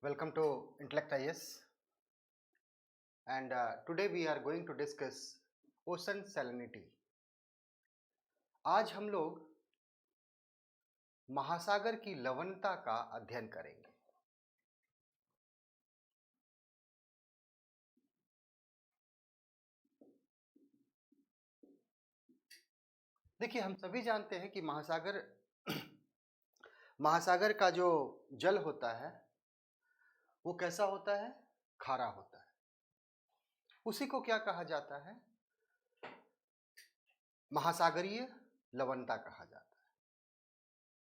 Welcome to Intellect IS, and today we are going to discuss ocean salinity. आज हम लोग महासागर की लवणता का अध्ययन करेंगे। देखिए, हम सभी जानते हैं कि महासागर का जो जल होता है वो कैसा होता है? खारा होता है। उसी को क्या कहा जाता है? महासागरीय लवणता कहा जाता है।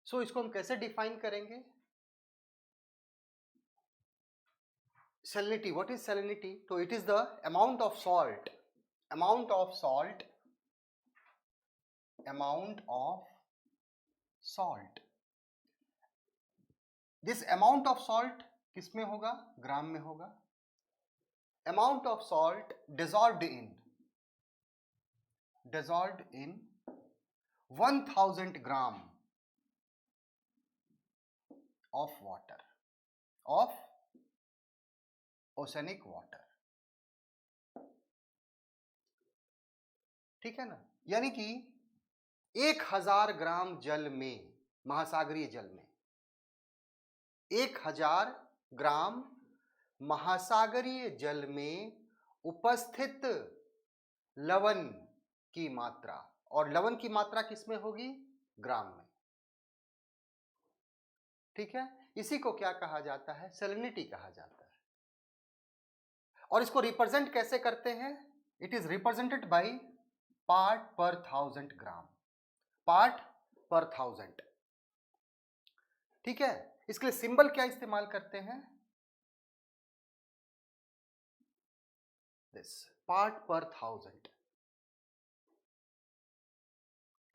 सो इसको हम कैसे डिफाइन करेंगे? Salinity. What is salinity? So it is the amount of salt. Amount of salt. This amount of salt किस में होगा? ग्राम में होगा. Amount of salt dissolved in 1000 gram of water, of oceanic water. ठीक है ना? यानी कि 1000 ग्राम जल में, महासागरीय जल में 1000 ग्राम महासागरीय जल में उपस्थित लवण की मात्रा, और लवण की मात्रा किसमें होगी? ग्राम में। ठीक है, इसी को क्या कहा जाता है? सैलिनिटी कहा जाता है। और इसको रिप्रेजेंट कैसे करते हैं? It is represented by part पर 1000 ग्राम, पार्ट पर 1000। ठीक है, इसके लिए सिंबल क्या इस्तेमाल करते हैं? दिस पार्ट पर 1000।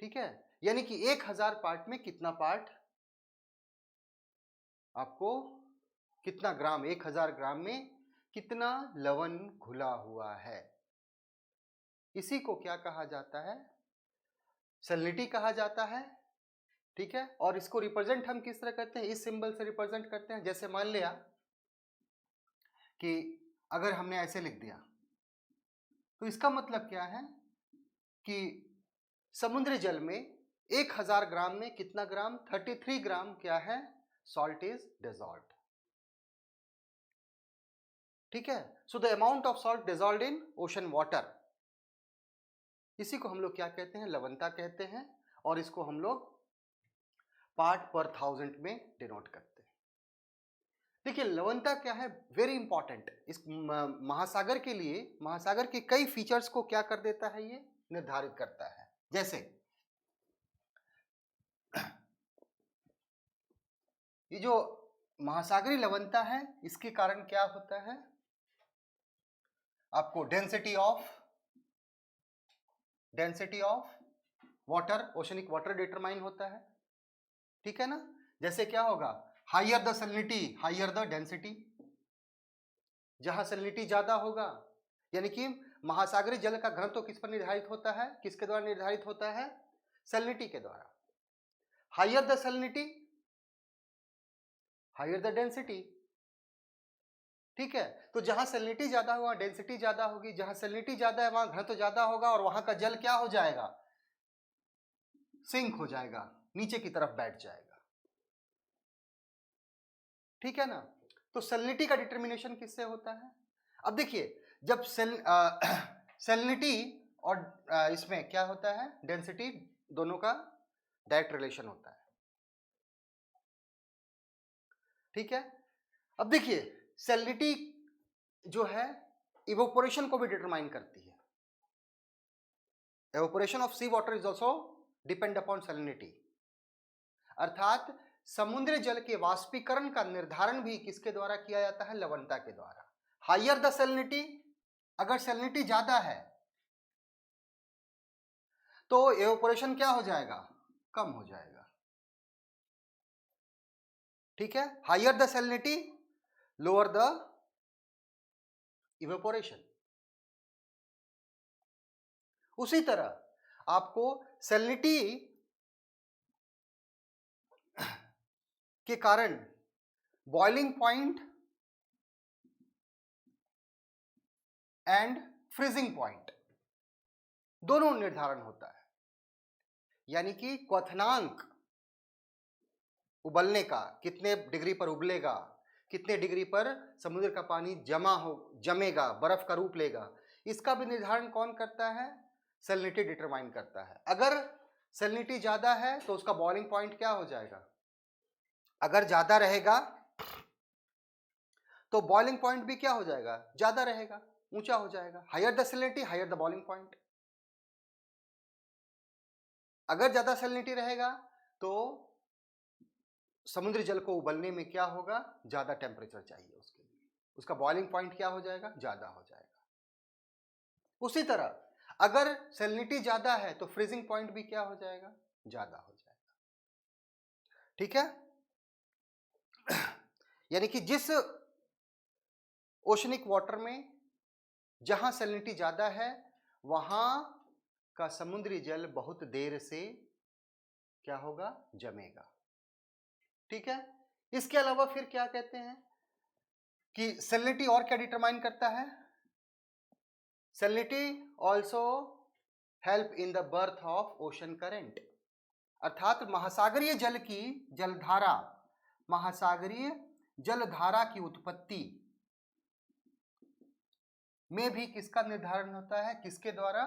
ठीक है, यानी कि 1000 पार्ट में कितना पार्ट आपको, कितना ग्राम, 1000 ग्राम में कितना लवण घुला हुआ है, इसी को क्या कहा जाता है? सैलिनिटी कहा जाता है। ठीक है, और इसको रिप्रेजेंट हम किस तरह करते हैं? इस सिंबल से रिप्रेजेंट करते हैं। जैसे मान लिया कि अगर हमने ऐसे लिख दिया तो इसका मतलब क्या है कि समुद्री जल में 1000 ग्राम में कितना ग्राम? 33 ग्राम क्या है? Salt is dissolved. ठीक है, so the amount of salt dissolved in ocean water, इसी को हम लोग क्या कहते हैं? लवणता कहते हैं, और इसको हम लोग पार्ट पर 1000 में डिनोट करते हैं। देखिए, लवणता क्या है? Very important. इस महासागर के लिए, महासागर के कई फीचर्स को क्या कर देता है? ये निर्धारित करता है। जैसे ये जो महासागरीय लवणता है, इसके कारण क्या होता है? आपको density of water, oceanic water determine होता है। ठीक है ना? जैसे क्या होगा? Higher the salinity, higher the density. जहां सैलिनिटी ज्यादा होगा, यानी कि महासागरीय जल का घनत्व किस पर निर्धारित होता है? किसके द्वारा निर्धारित होता है? सैलिनिटी के द्वारा। Higher the salinity, higher the density. ठीक है, तो जहां सैलिनिटी ज्यादा होगा डेंसिटी ज्यादा होगी, जहां सैलिनिटी ज्यादा है वहां घनत्व ज्यादा होगा, और वहां का जल क्या हो जाएगा? सिंक हो जाएगा, नीचे की तरफ बैठ जाएगा। ठीक है ना? तो सैलिनिटी का डिटर्मिनेशन किससे होता है? अब देखिए, जब सैलिनिटी और इसमें क्या होता है? डेंसिटी, दोनों का डायरेक्ट रिलेशन होता है। ठीक है, अब देखिए, सैलिनिटी जो है इवोपोरेशन को भी डिटरमाइन करती है। Evaporation of sea water is also depend upon salinity. अर्थात समुद्री जल के वाष्पीकरण का निर्धारण भी किसके द्वारा किया जाता है? लवणता के द्वारा। हाइयर द सैलिनिटी, अगर सैलिनिटी ज्यादा है तो इवोपोरेशन क्या हो जाएगा? कम हो जाएगा। ठीक है, higher the salinity, lower the evaporation. उसी तरह आपको सैलिनिटी के कारण boiling point and freezing point दोनों निर्धारण होता है। यानी कि क्वथनांक उबलने का, कितने डिग्री पर उबलेगा, कितने डिग्री पर समुद्र का पानी जमेगा, बर्फ का रूप लेगा, इसका भी निर्धारण कौन करता है? सैलिनिटी डिटरमाइन करता है। अगर सैलिनिटी ज्यादा है तो उसका बॉइलिंग पॉइंट क्या हो जाएगा? अगर ज्यादा रहेगा तो बॉइलिंग पॉइंट भी क्या हो जाएगा? ज्यादा रहेगा, ऊंचा हो जाएगा। Higher the salinity higher the boiling point. अगर ज्यादा सैलिनिटी रहेगा तो समुद्री जल को उबलने में क्या होगा? ज्यादा टेम्परेचर चाहिए उसके लिए, उसका बॉइलिंग पॉइंट क्या हो जाएगा? ज्यादा हो जाएगा। उसी तरह अगर सैलिनिटी ज्यादा है तो फ्रीजिंग पॉइंट भी क्या हो जाएगा? ज्यादा हो जाएगा। ठीक है? यानी कि जिस ओशनिक वाटर में जहां सैलिनिटी ज्यादा है वहां का समुद्री जल बहुत देर से क्या होगा? जमेगा। ठीक है? इसके अलावा फिर क्या कहते हैं कि सैलिनिटी और क्या डिटरमाइन करता है? Salinity also help in the birth of ocean current, अर्थात महासागरीय जल की जलधारा, महासागरीय जलधारा की उत्पत्ति में भी किसका निर्धारण होता है? किसके द्वारा?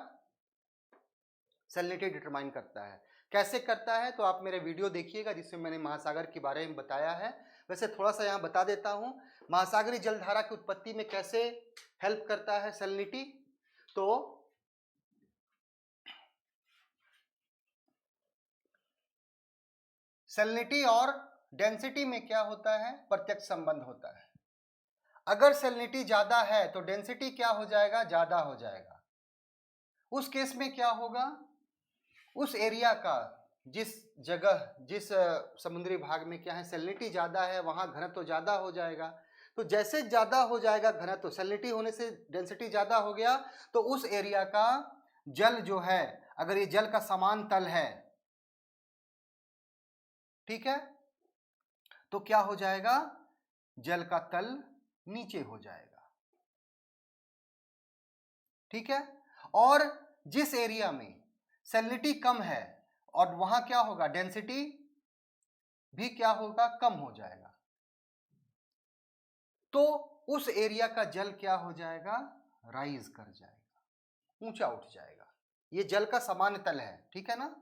सैलिनिटी डिटरमाइन करता है। कैसे करता है? तो आप मेरे वीडियो देखिएगा जिसमें मैंने महासागर के बारे में बताया है। वैसे थोड़ा सा यहाँ बता देता हूँ, महासागरीय जलधारा की उत्पत्ति में कैसे हेल्प करता है सैलिनिटी। तो सैलिनिटी और डेंसिटी में क्या होता है? प्रत्यक्ष संबंध होता है। अगर सैलिनिटी ज्यादा है तो डेंसिटी क्या हो जाएगा? ज्यादा हो जाएगा। उस केस में क्या होगा? उस एरिया का, जिस जगह, जिस समुद्री भाग में क्या है सैलिनिटी ज्यादा है, वहां घनत्व तो ज्यादा हो जाएगा। तो जैसे ज्यादा हो जाएगा घनत्व, तो सैलिनिटी होने से डेंसिटी ज्यादा हो गया, तो उस एरिया का जल जो है, अगर ये जल का समान तल है, ठीक है, तो क्या हो जाएगा? जल का तल नीचे हो जाएगा। ठीक है? और जिस एरिया में सैलिनिटी कम है और वहां क्या होगा? डेंसिटी भी क्या होगा? कम हो जाएगा। तो उस एरिया का जल क्या हो जाएगा? राइज कर जाएगा, ऊंचा उठ जाएगा। ये जल का सामान्य तल है, ठीक है ना?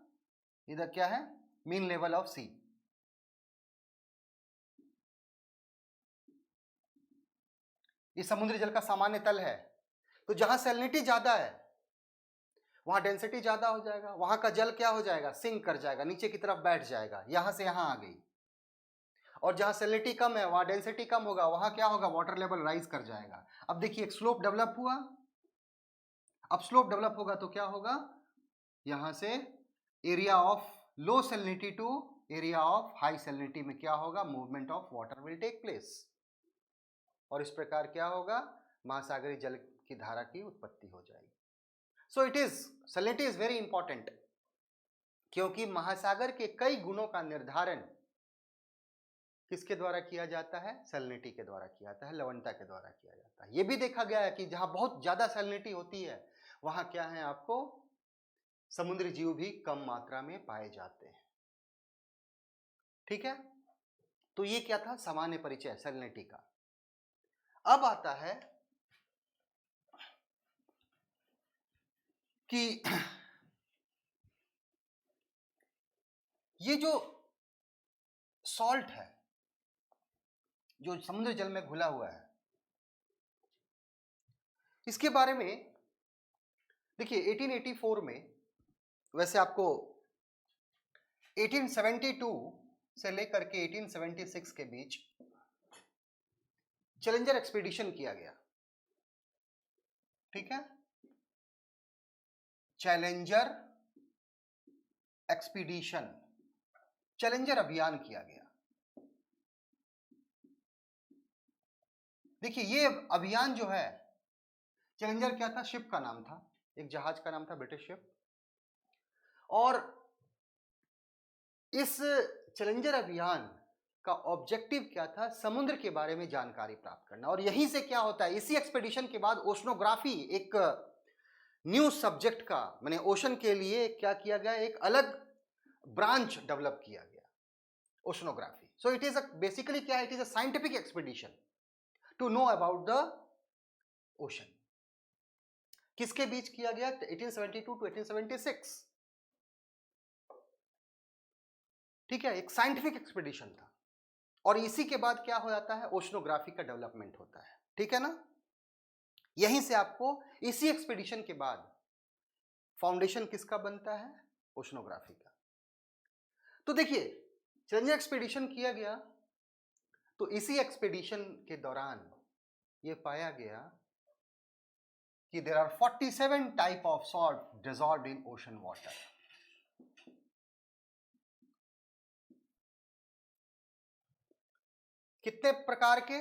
इधर क्या है? मीन लेवल ऑफ सी। ये समुद्री जल का सामान्य तल है। तो जहां सैलिनिटी ज्यादा है वहां डेंसिटी ज्यादा हो जाएगा, वहां का जल क्या हो जाएगा? सिंक कर जाएगा, नीचे की तरफ बैठ जाएगा, यहां से यहां आ गई। और जहां सैलिनिटी कम है वहां डेंसिटी कम होगा, वहां क्या होगा? वाटर लेवल राइज कर जाएगा। अब देखिए एक स्लोप डेवलप हुआ। अब स्लोप डेवलप होगा तो क्या होगा? यहां से area of low salinity to area of high salinity में क्या होगा? Movement of water will take place. और इस प्रकार क्या होगा? महासागरीय जल की धारा की उत्पत्ति हो जाएगी। सो it is, salinity is very important, क्योंकि महासागर के कई गुणों का निर्धारण किसके द्वारा किया जाता है? सैलिनिटी के द्वारा किया जाता है, लवणता के द्वारा किया जाता है। यह भी देखा गया है कि जहां बहुत ज्यादा सैलिनिटी होती है वहां क्या है? आपको समुद्री जीव भी कम मात्रा में पाए जाते हैं। ठीक है? तो ये क्या था? सामान्य परिचय सैलिनिटी का। अब आता है कि ये जो सॉल्ट है जो समुद्र जल में घुला हुआ है, इसके बारे में देखिए 1884 में, वैसे आपको 1872 से लेकर के 1876 के बीच चैलेंजर एक्सपीडिशन किया गया। ठीक है? चैलेंजर एक्सपीडिशन, चैलेंजर अभियान किया गया। देखिए ये अभियान जो है, चैलेंजर क्या था? शिप का नाम था, एक जहाज का नाम था, ब्रिटिश शिप। और इस चैलेंजर अभियान का ऑब्जेक्टिव क्या था? समुद्र के बारे में जानकारी प्राप्त करना। और यहीं से क्या होता है, इसी एक्सपेडिशन के बाद ओशनोग्राफी एक न्यू सब्जेक्ट का, मैंने ओशन के लिए क्या किया गया, एक अलग ब्रांच डेवलप किया गया, oceanography. So it is basically क्या है, it is a scientific expedition to know about the ocean. किसके बीच किया गया? 1872 टू 1876। ठीक है, एक साइंटिफिक एक्सपेडिशन था। और इसी के बाद क्या हो जाता है, ओशनोग्राफी का डेवलपमेंट होता है। ठीक है ना? यहीं से आपको इसी एक्सपेडिशन के बाद फाउंडेशन किसका बनता है? ओशनोग्राफी का। तो देखिए, चैलेंजर एक्सपेडिशन किया गया, तो इसी एक्सपेडिशन के दौरान यह पाया गया कि there are 47 type of salt dissolved in ocean water. कितने प्रकार के?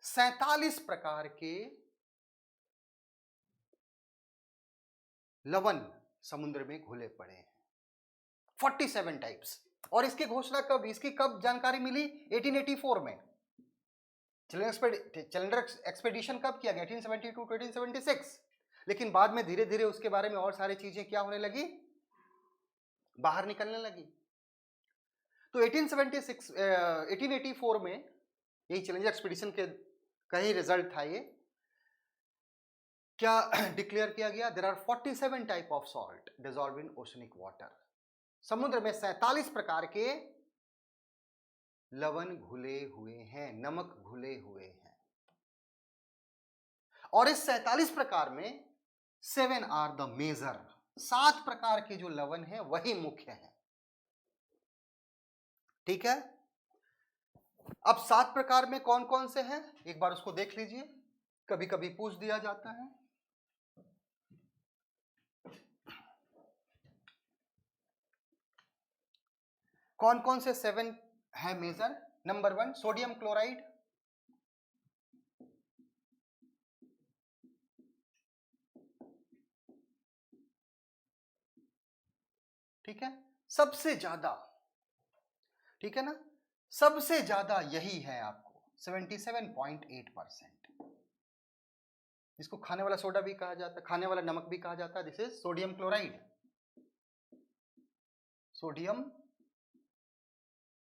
47 प्रकार के लवण समुद्र में घुले पड़े हैं, 47 टाइप्स। और इसकी घोषणा कब, इसकी कब जानकारी मिली? 1884 में। चैलेंजर एक्सपेडिशन कब किया गया? 1872 टू 1876। लेकिन बाद में धीरे धीरे उसके बारे में और सारी चीजें क्या होने लगी, बाहर निकलने लगी। तो 1884 में यही चैलेंजर एक्सपेडिशन के कई रिजल्ट था। ये क्या डिक्लेयर किया गया? There are 47 type of salt dissolve in oceanic water. समुद्र में 47 प्रकार के लवण घुले हुए हैं, नमक घुले हुए हैं। और इस 47 प्रकार में 7 आर द मेजर, 7 प्रकार के जो लवण हैं वही मुख्य हैं। ठीक है, अब 7 प्रकार में कौन कौन से हैं, एक बार उसको देख लीजिए, कभी कभी पूछ दिया जाता है। कौन कौन से 7 है मेजर? नंबर 1 सोडियम क्लोराइड, ठीक है, सबसे ज्यादा, ठीक है ना, सबसे ज्यादा यही है आपको 77.8%, जिसको खाने वाला सोडा भी कहा जाता है, खाने वाला नमक भी कहा जाता है। This is sodium chloride, sodium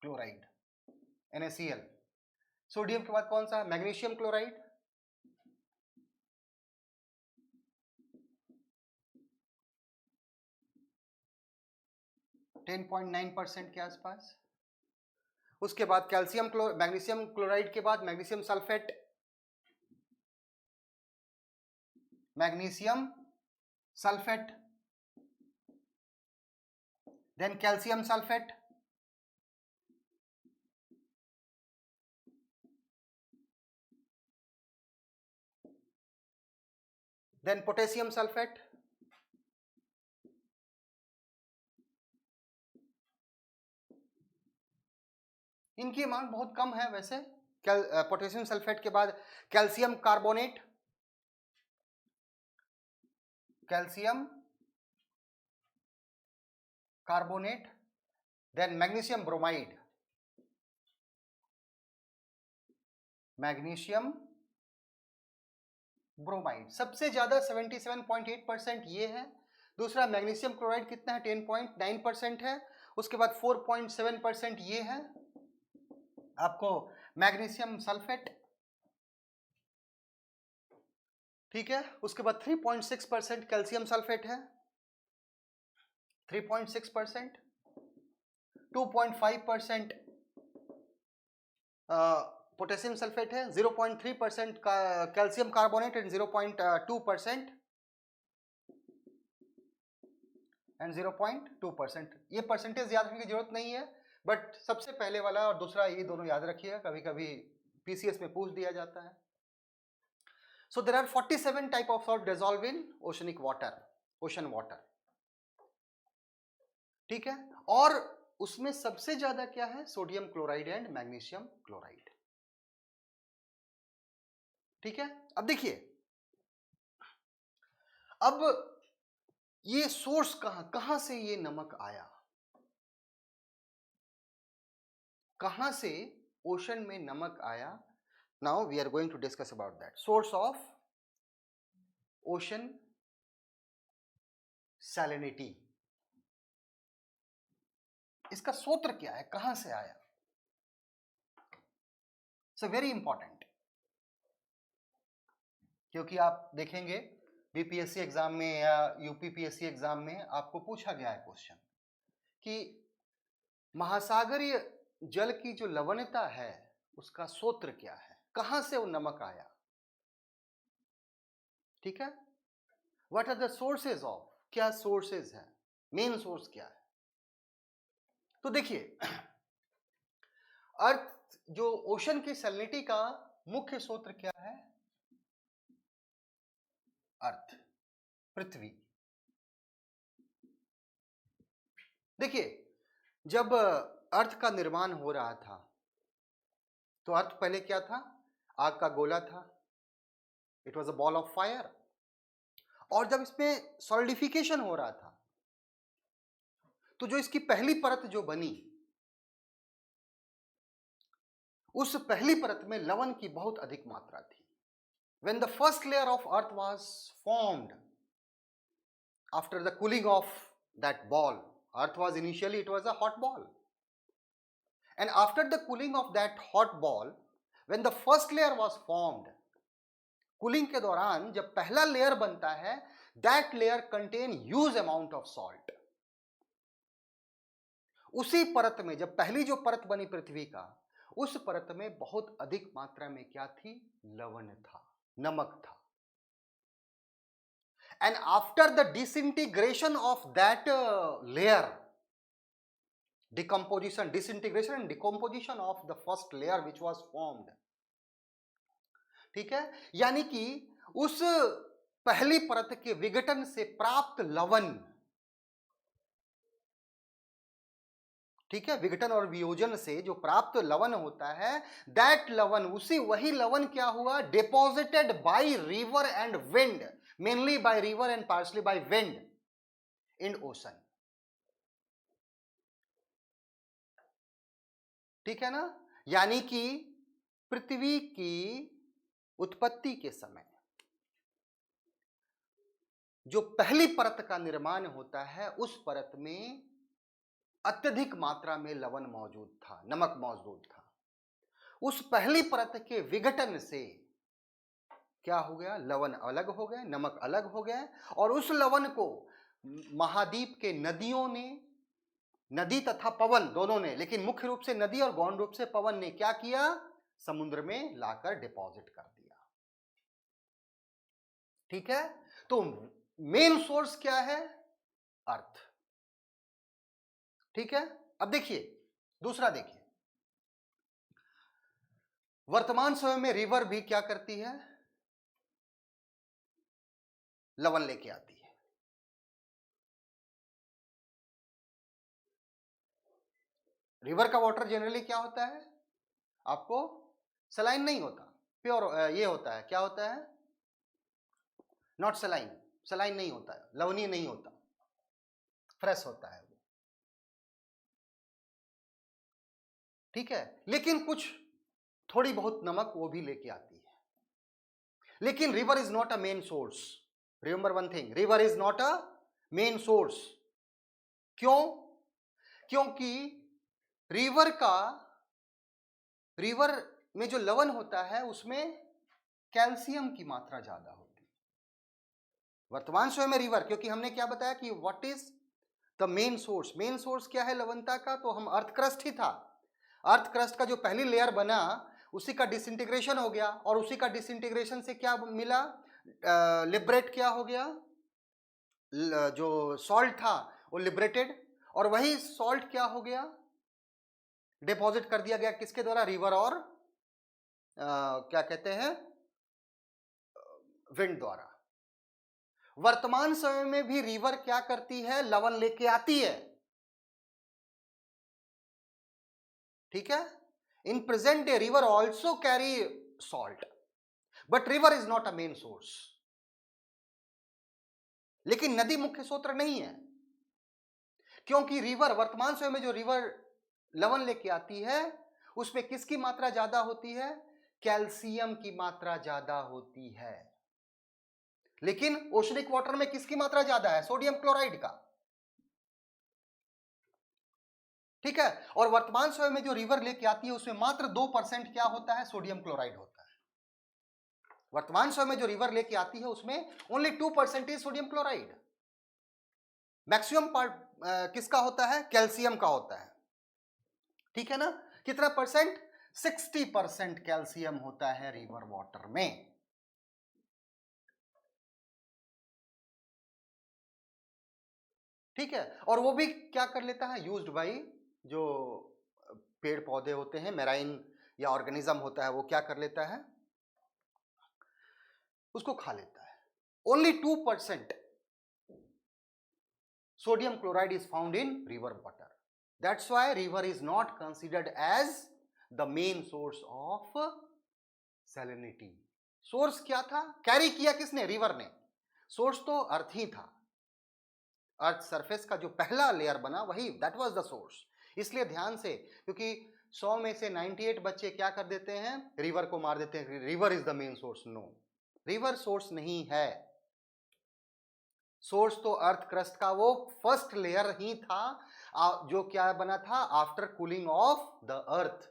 chloride NaCl। Sodium के बाद कौन सा है? मैग्नीशियम क्लोराइड, (10.9% के आसपास। उसके बाद कैल्शियम मैग्नीशियम क्लोराइड के बाद magnesium sulphate, magnesium sulphate, then calcium sulphate, then potassium sulphate, इनकी अमाउंट बहुत कम है वैसे। पोटेशियम सल्फेट के बाद calcium carbonate, calcium carbonate, then magnesium bromide, magnesium bromide सबसे ज्यादा 77.8% ये है। दूसरा मैग्नीशियम क्लोराइड कितना है? 10.9% है। उसके बाद 4.7% ये है आपको मैग्नीशियम सल्फेट, ठीक है। उसके बाद 3.6% कैल्शियम सल्फेट है, 3.6%, 2.5% पोटेशियम सल्फेट है, 0.3% का कैल्शियम कार्बोनेट एंड 0.2% एंड 0.2%। ये परसेंटेज याद रखने की जरूरत नहीं है, बट सबसे पहले वाला और दूसरा ये दोनों याद रखिएगा, कभी कभी PCS में पूछ दिया जाता है। So there are 47 type of salt dissolve in oceanic water, ocean water, ठीक है। और उसमें सबसे ज्यादा क्या है? Sodium chloride and magnesium chloride, ठीक है। अब देखिए, अब ये सोर्स कहां से ये नमक आया, कहां से ओशन में नमक आया? Now we are going to discuss about that. Source of ocean salinity, इसका सूत्र क्या है, कहां से आया? सो वेरी इंपॉर्टेंट, क्योंकि आप देखेंगे बीपीएससी एग्जाम में या यूपीपीएससी एग्जाम में आपको पूछा गया है क्वेश्चन कि महासागरीय जल की जो लवणता है उसका सूत्र क्या है, कहां से वो नमक आया? ठीक है, what are the sources of, क्या सोर्सेज है, मेन सोर्स क्या है? तो देखिए, अर्थ जो ओशन की सैलिनिटी का मुख्य सूत्र क्या है? अर्थ, पृथ्वी। देखिए, जब अर्थ का निर्माण हो रहा था तो अर्थ पहले क्या था? आग का गोला था, it was a ball of fire. और जब इसमें सॉलिडिफिकेशन हो रहा था तो जो इसकी पहली परत जो बनी, उस पहली परत में लवण की बहुत अधिक मात्रा थी। When the first layer of earth was formed, after the cooling of that ball, earth was initially, it was a hot ball, and after the cooling of that hot ball, when the first layer was formed, cooling के दौरान जब पहला layer बनता है, that layer contain huge amount of salt। उसी परत में जब पहली जो परत बनी पृथ्वी का, उस परत में बहुत अधिक मात्रा में क्या थी? लवण था, नमक था। And after the disintegration of that layer, disintegration and decomposition of the first layer which was formed, ठीक है, यानी कि उस पहली परत के विघटन से प्राप्त लवण, ठीक है, विघटन और वियोजन से जो प्राप्त लवण होता है, दैट लवण, वही लवण क्या हुआ? Deposited by river and wind, mainly by river and partially by wind in ocean. ठीक है ना? यानी कि पृथ्वी की उत्पत्ति के समय जो पहली परत का निर्माण होता है, उस परत में अत्यधिक मात्रा में लवण मौजूद था, नमक मौजूद था। उस पहली परत के विघटन से क्या हो गया? लवण अलग हो गए, नमक अलग हो गए, और उस लवण को महाद्वीप के नदियों ने, नदी तथा पवन दोनों ने, लेकिन मुख्य रूप से नदी और गौण रूप से पवन ने क्या किया? समुद्र में लाकर डिपॉजिट कर दिया। ठीक है, तो मेन सोर्स क्या है? अर्थ। ठीक है, अब देखिए दूसरा, देखिए वर्तमान समय में रिवर भी क्या करती है? लवण लेके आती है। रिवर का वाटर जनरली क्या होता है? आपको सलाइन नहीं होता, प्योर ये होता है, क्या होता है? नॉट सलाइन, सलाइन नहीं होता है, लवणीय नहीं होता, फ्रेश होता है वो। ठीक है, लेकिन कुछ थोड़ी बहुत नमक वो भी लेके आती है। लेकिन river is not a main source. Remember one thing, river is not a main source. क्यों? क्योंकि रिवर में जो लवण होता है उसमें कैल्शियम की मात्रा ज्यादा होती है वर्तमान समय में रिवर, क्योंकि हमने क्या बताया कि what is the main source? Main source क्या है लवणता का? तो हम अर्थ क्रस्ट ही था। अर्थ क्रस्ट का जो पहली लेयर बना उसी का डिसइंटीग्रेशन हो गया, और उसी का डिसइंटीग्रेशन से क्या मिला? लिबरेट क्या हो गया? जो सॉल्ट था वो लिबरेटेड, और वही सॉल्ट क्या हो गया? डिपॉजिट कर दिया गया किसके द्वारा? रिवर और क्या कहते हैं, विंड द्वारा। वर्तमान समय में भी रिवर क्या करती है? लवण लेके आती है। ठीक है, in present day river also carry salt, but river is not a main source. लेकिन नदी मुख्य स्रोत नहीं है, क्योंकि रिवर, वर्तमान समय में जो रिवर लवण लेके आती है उसमें किसकी मात्रा ज्यादा होती है? कैल्शियम की मात्रा ज्यादा होती है। लेकिन ओशनिक वाटर में किसकी मात्रा ज्यादा है? सोडियम क्लोराइड का। ठीक है। और वर्तमान समय में जो रिवर लेके आती है उसमें मात्र 2% क्या होता है? सोडियम क्लोराइड होता है। वर्तमान समय में जो रिवर लेके आती है उसमें only 2% is sodium chloride. Maximum part किसका होता है? कैल्शियम का होता है। ठीक है ना? कितना परसेंट? 60% कैल्शियम होता है रिवर वाटर में। ठीक है। और वो भी क्या कर लेता है? यूज्ड बाई जो पेड़ पौधे होते हैं, मेराइन या ऑर्गेनिज्म होता है, वो क्या कर लेता है? उसको खा लेता है। Only 2% sodium chloride is found in river water. That's why river is not considered as the main source of salinity. Source क्या था? कैरी किया किसने? रिवर ने। सोर्स तो अर्थ ही था। अर्थ सरफेस का जो पहला लेयर बना वही, दैट वाज द सोर्स। इसलिए ध्यान से, क्योंकि 100 में से 98 बच्चे क्या कर देते हैं? रिवर को मार देते हैं, river is the main source. No, river source नहीं है। सोर्स तो अर्थ क्रस्ट का वो फर्स्ट लेयर ही था जो क्या बना था? After cooling of the earth.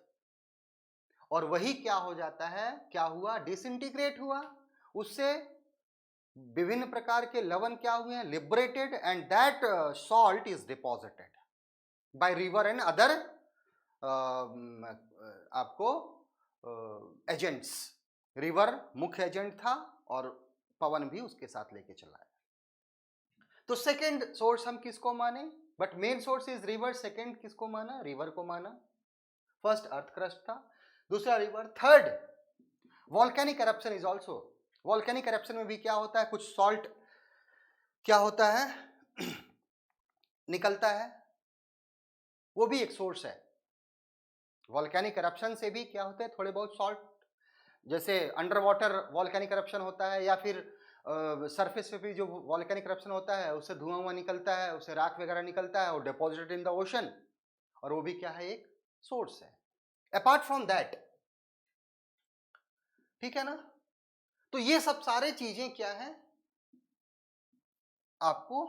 और वही क्या हो जाता है? क्या हुआ? डिसइंटीग्रेट हुआ। उससे विभिन्न प्रकार के लवण क्या हुए हैं? Liberated, and that salt is deposited by river and other आपको एजेंट्स। रिवर मुख्य एजेंट था और पवन भी उसके साथ लेके चला है। तो सेकेंड सोर्स हम किसको माने? But main source is river. Second किसको माना? रिवर को माना। फर्स्ट अर्थ क्रस्ट था, दूसरा river, third volcanic eruption is also. Volcanic eruption में भी क्या होता है? कुछ सॉल्ट क्या होता है? निकलता है, वो भी एक सोर्स है। वॉल्केनिक एरप्शन से भी क्या होता है? थोड़े बहुत सॉल्ट, जैसे अंडर वाटर वॉल्केनिक एरप्शन होता है, या फिर सरफेस पे भी जो वॉल्केनिक एरप्शन होता है उससे धुआं निकलता है, उससे राख वगैरह निकलता है और डिपॉजिटेड इन द ओशन, और वो भी क्या है? एक सोर्स है। अपार्ट फ्रॉम दैट, ठीक है ना? तो ये सब सारे चीजें क्या है? आपको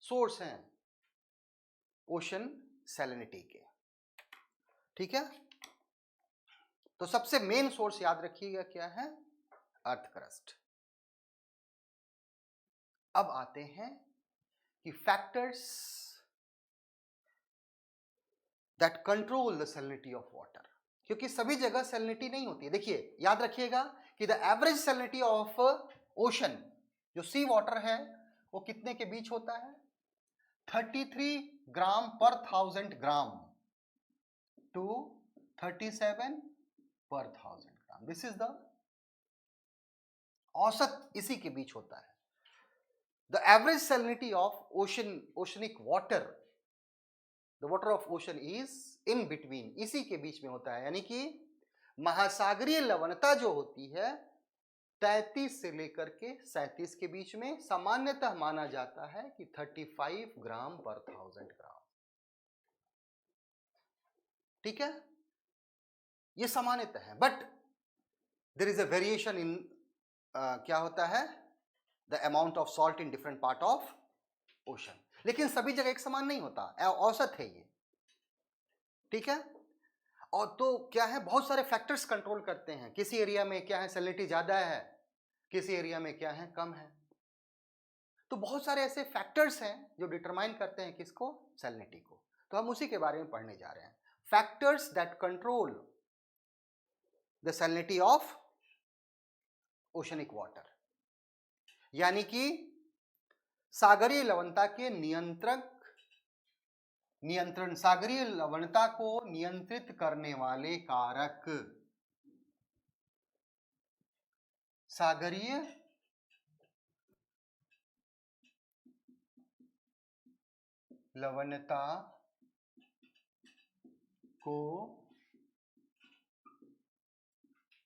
सोर्स हैं ओशन सैलिनिटी के। ठीक है। तो सबसे मेन सोर्स याद रखिएगा क्या है? Earth crust. अब आते हैं कि factors that control the salinity of water, क्योंकि सभी जगह सैलिनिटी नहीं होती है। देखिए, याद रखिएगा कि the average salinity of ocean, जो सी वाटर है, वो कितने के बीच होता है? 33 ग्राम पर 1000 ग्राम टू 37 पर 1000 ग्राम। दिस इज द औसत, इसी के बीच होता है। The average salinity of oceanic water, the water of ocean is in between, इसी के बीच में होता है। यानी कि महासागरीय लवणता जो होती है 33 से लेकर के 37 के बीच में, सामान्यतः माना जाता है कि 35 ग्राम पर 1000 ग्राम। ठीक है, ये सामान्यतः है। But there is a variation in क्या होता है? The amount of salt in different part of ocean. लेकिन सभी जगह एक समान नहीं होता, औसत है ये। ठीक है। और तो क्या है? बहुत सारे फैक्टर्स कंट्रोल करते हैं। किसी एरिया में क्या है? सैलिनिटी ज्यादा है, किसी एरिया में क्या है? कम है। तो बहुत सारे ऐसे फैक्टर्स हैं जो डिटरमाइन करते हैं किसको? सैलिनिटी को। तो हम उसी के बारे में पढ़ने जा रहे हैं। Factors that control the salinity of oceanic water, यानी कि सागरीय लवणता के नियंत्रण, सागरीय लवणता को नियंत्रित करने वाले कारक। सागरीय लवणता को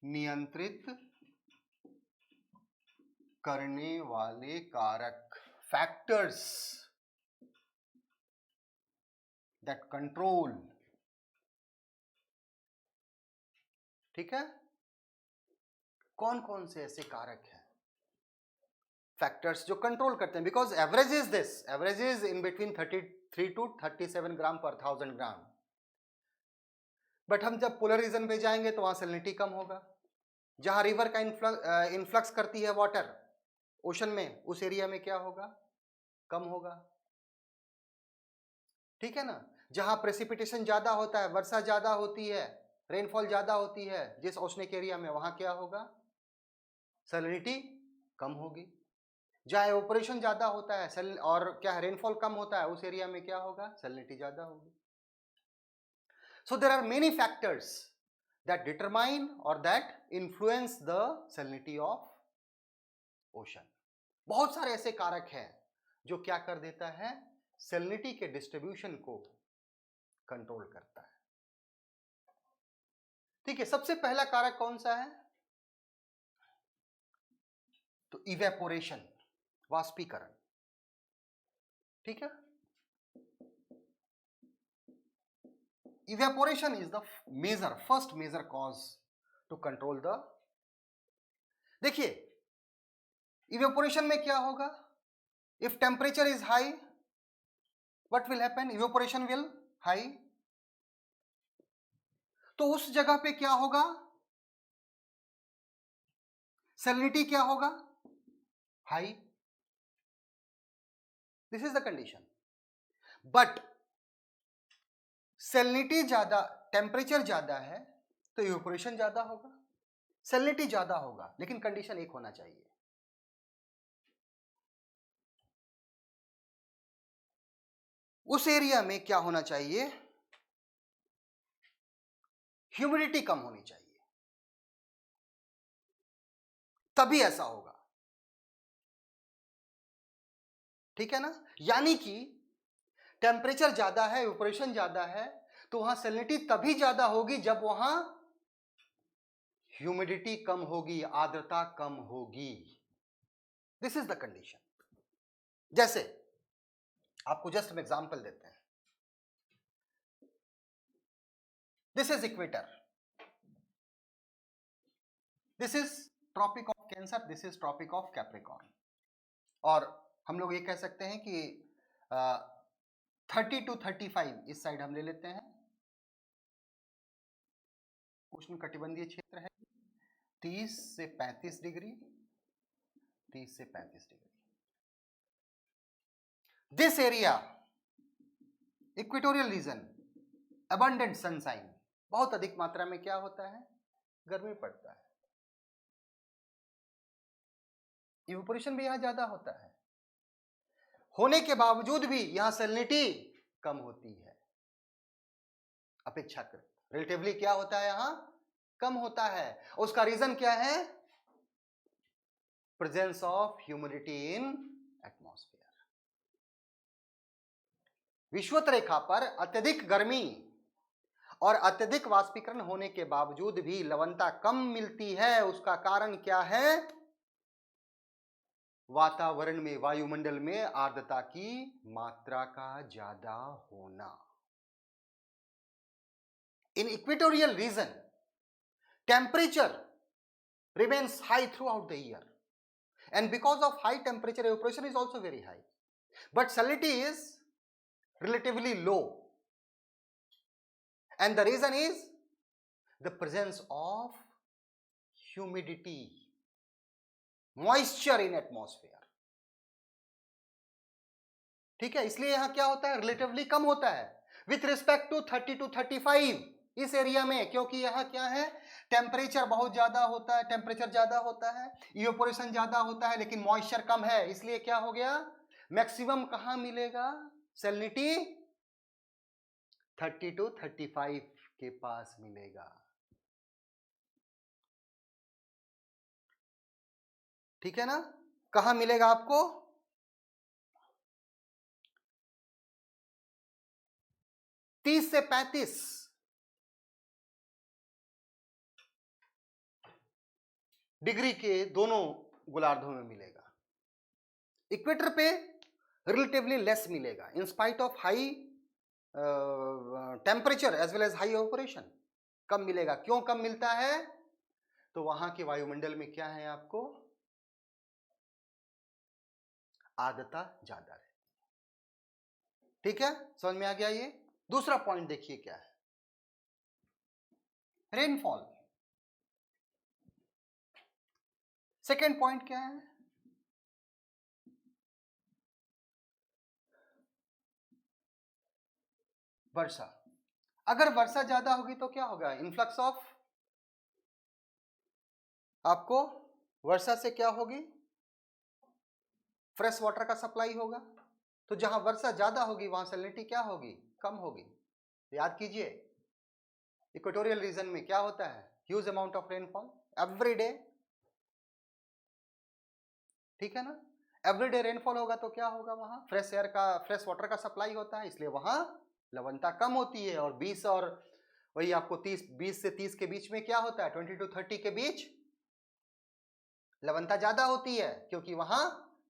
नियंत्रित करने वाले कारक, फैक्टर्स दैट कंट्रोल ठीक है, कौन कौन से ऐसे कारक हैं, फैक्टर्स जो कंट्रोल करते हैं? Because average is this, average is in between 33 to 37 gram per 1000 gram, but हम जब पोलर रीजन पे जाएंगे तो वहां सैलिनिटी कम होगा। जहां रिवर का इन्फ्लक्स करती है वाटर ओशन में, उस एरिया में क्या होगा, कम होगा। ठीक है ना, जहां प्रेसिपिटेशन ज्यादा होता है, वर्षा ज्यादा होती है, रेनफॉल ज्यादा होती है जिस ओशनिक एरिया में, वहां क्या होगा, सैलिनिटी कम होगी। जहां एवोपोरेशन ज्यादा होता है और क्या है, रेनफॉल कम होता है, उस एरिया में क्या होगा, सैलिनिटी ज्यादा होगी। So there are many factors that determine or that influence the salinity of ocean. बहुत सारे ऐसे कारक हैं जो क्या कर देता है, सैलिनिटी के डिस्ट्रीब्यूशन को कंट्रोल करता है। ठीक है, सबसे पहला कारक कौन सा है, तो इवेपोरेशन, वाष्पीकरण। ठीक है, evaporation is the first major cause to control the, देखिए evaporation में क्या होगा, if temperature is high what will happen, evaporation will high, तो उस जगह पे क्या होगा, सैलिनिटी क्या होगा, high. This is the condition. But salinity ज्यादा, टेम्परेचर ज्यादा है तो इवेपोरेशन ज्यादा होगा, सैलिनिटी ज्यादा होगा, लेकिन कंडीशन एक होना चाहिए, उस एरिया में क्या होना चाहिए, ह्यूमिडिटी कम होनी चाहिए, तभी ऐसा होगा। ठीक है ना, यानी कि टेम्परेचर ज्यादा है, इवेपोरेशन ज्यादा है, तो वहां सैलिनिटी तभी ज्यादा होगी जब वहां ह्यूमिडिटी कम होगी, आर्द्रता कम होगी। This is the condition. जैसे आपको जस्ट हम एग्जांपल देते हैं, this is equator, this is Tropic of Cancer, this is Tropic of Capricorn, और हम लोग ये कह सकते हैं कि 30 to 35 इस साइड हम ले लेते हैं, उष्ण कटिबंधीय क्षेत्र है, 30 से 35 डिग्री, 30 से 35 degree. This area equatorial region, abundant sunshine, बहुत अधिक मात्रा में क्या होता है, गर्मी पड़ता है, इवेपोरेशन भी यहां ज्यादा होता है, होने के बावजूद भी यहां सैलिनिटी कम होती है, अपेक्षाकृत रिलेटिवली क्या होता है, यहां कम होता है। उसका रीजन क्या है, presence of humidity in atmosphere. विषुवत रेखा पर अत्यधिक गर्मी और अत्यधिक वाष्पीकरण होने के बावजूद भी लवणता कम मिलती है, उसका कारण क्या है, वातावरण में, वायुमंडल में आर्द्रता की मात्रा का ज्यादा होना। In equatorial region temperature remains high throughout the year, and because of high temperature evaporation is also very high, but salinity is relatively low, and the reason is the presence of humidity, moisture in atmosphere। ठीक है, इसलिए यहां क्या होता है, relatively कम होता है with respect to 30 to 35 इस एरिया में, क्योंकि यहां क्या है, टेम्परेचर बहुत ज्यादा होता है, टेम्परेचर ज्यादा होता है, इवेपोरेशन ज्यादा होता है, लेकिन मॉइस्चर कम है, इसलिए क्या हो गया, मैक्सिमम कहां मिलेगा, सैलिनिटी 30 to 35 के पास मिलेगा। ठीक है ना, कहां मिलेगा आपको, 30 से 35 डिग्री के दोनों गोलार्धों में मिलेगा। इक्वेटर पे रिलेटिवली लेस मिलेगा in spite of high temperature as well as high evaporation. कम मिलेगा। क्यों कम मिलता है? तो वहां के वायुमंडल में क्या है, आपको आर्द्रता ज्यादा रहती है। ठीक है, समझ में आ गया ये। दूसरा पॉइंट देखिए क्या है, रेनफॉल। सेकेंड पॉइंट क्या है, वर्षा। अगर वर्षा ज्यादा होगी तो क्या होगा, इन्फ्लक्स ऑफ, आपको वर्षा से क्या होगी, फ्रेश वाटर का सप्लाई होगा। तो जहां वर्षा ज्यादा होगी वहां सैलिनिटी क्या होगी, कम होगी। याद कीजिए, इक्वेटोरियल रीजन में क्या होता है, huge amount of rainfall every day, ठीक है ना। एवरीडे रेनफॉल होगा तो क्या होगा, वहां फ्रेश एयर का, फ्रेश वाटर का सप्लाई होता है, इसलिए वहां लवणता कम होती है। और 20 और वही आपको 20 से 30 के बीच में क्या होता है, 20 to 30 के बीच लवणता ज्यादा होती है, क्योंकि वहां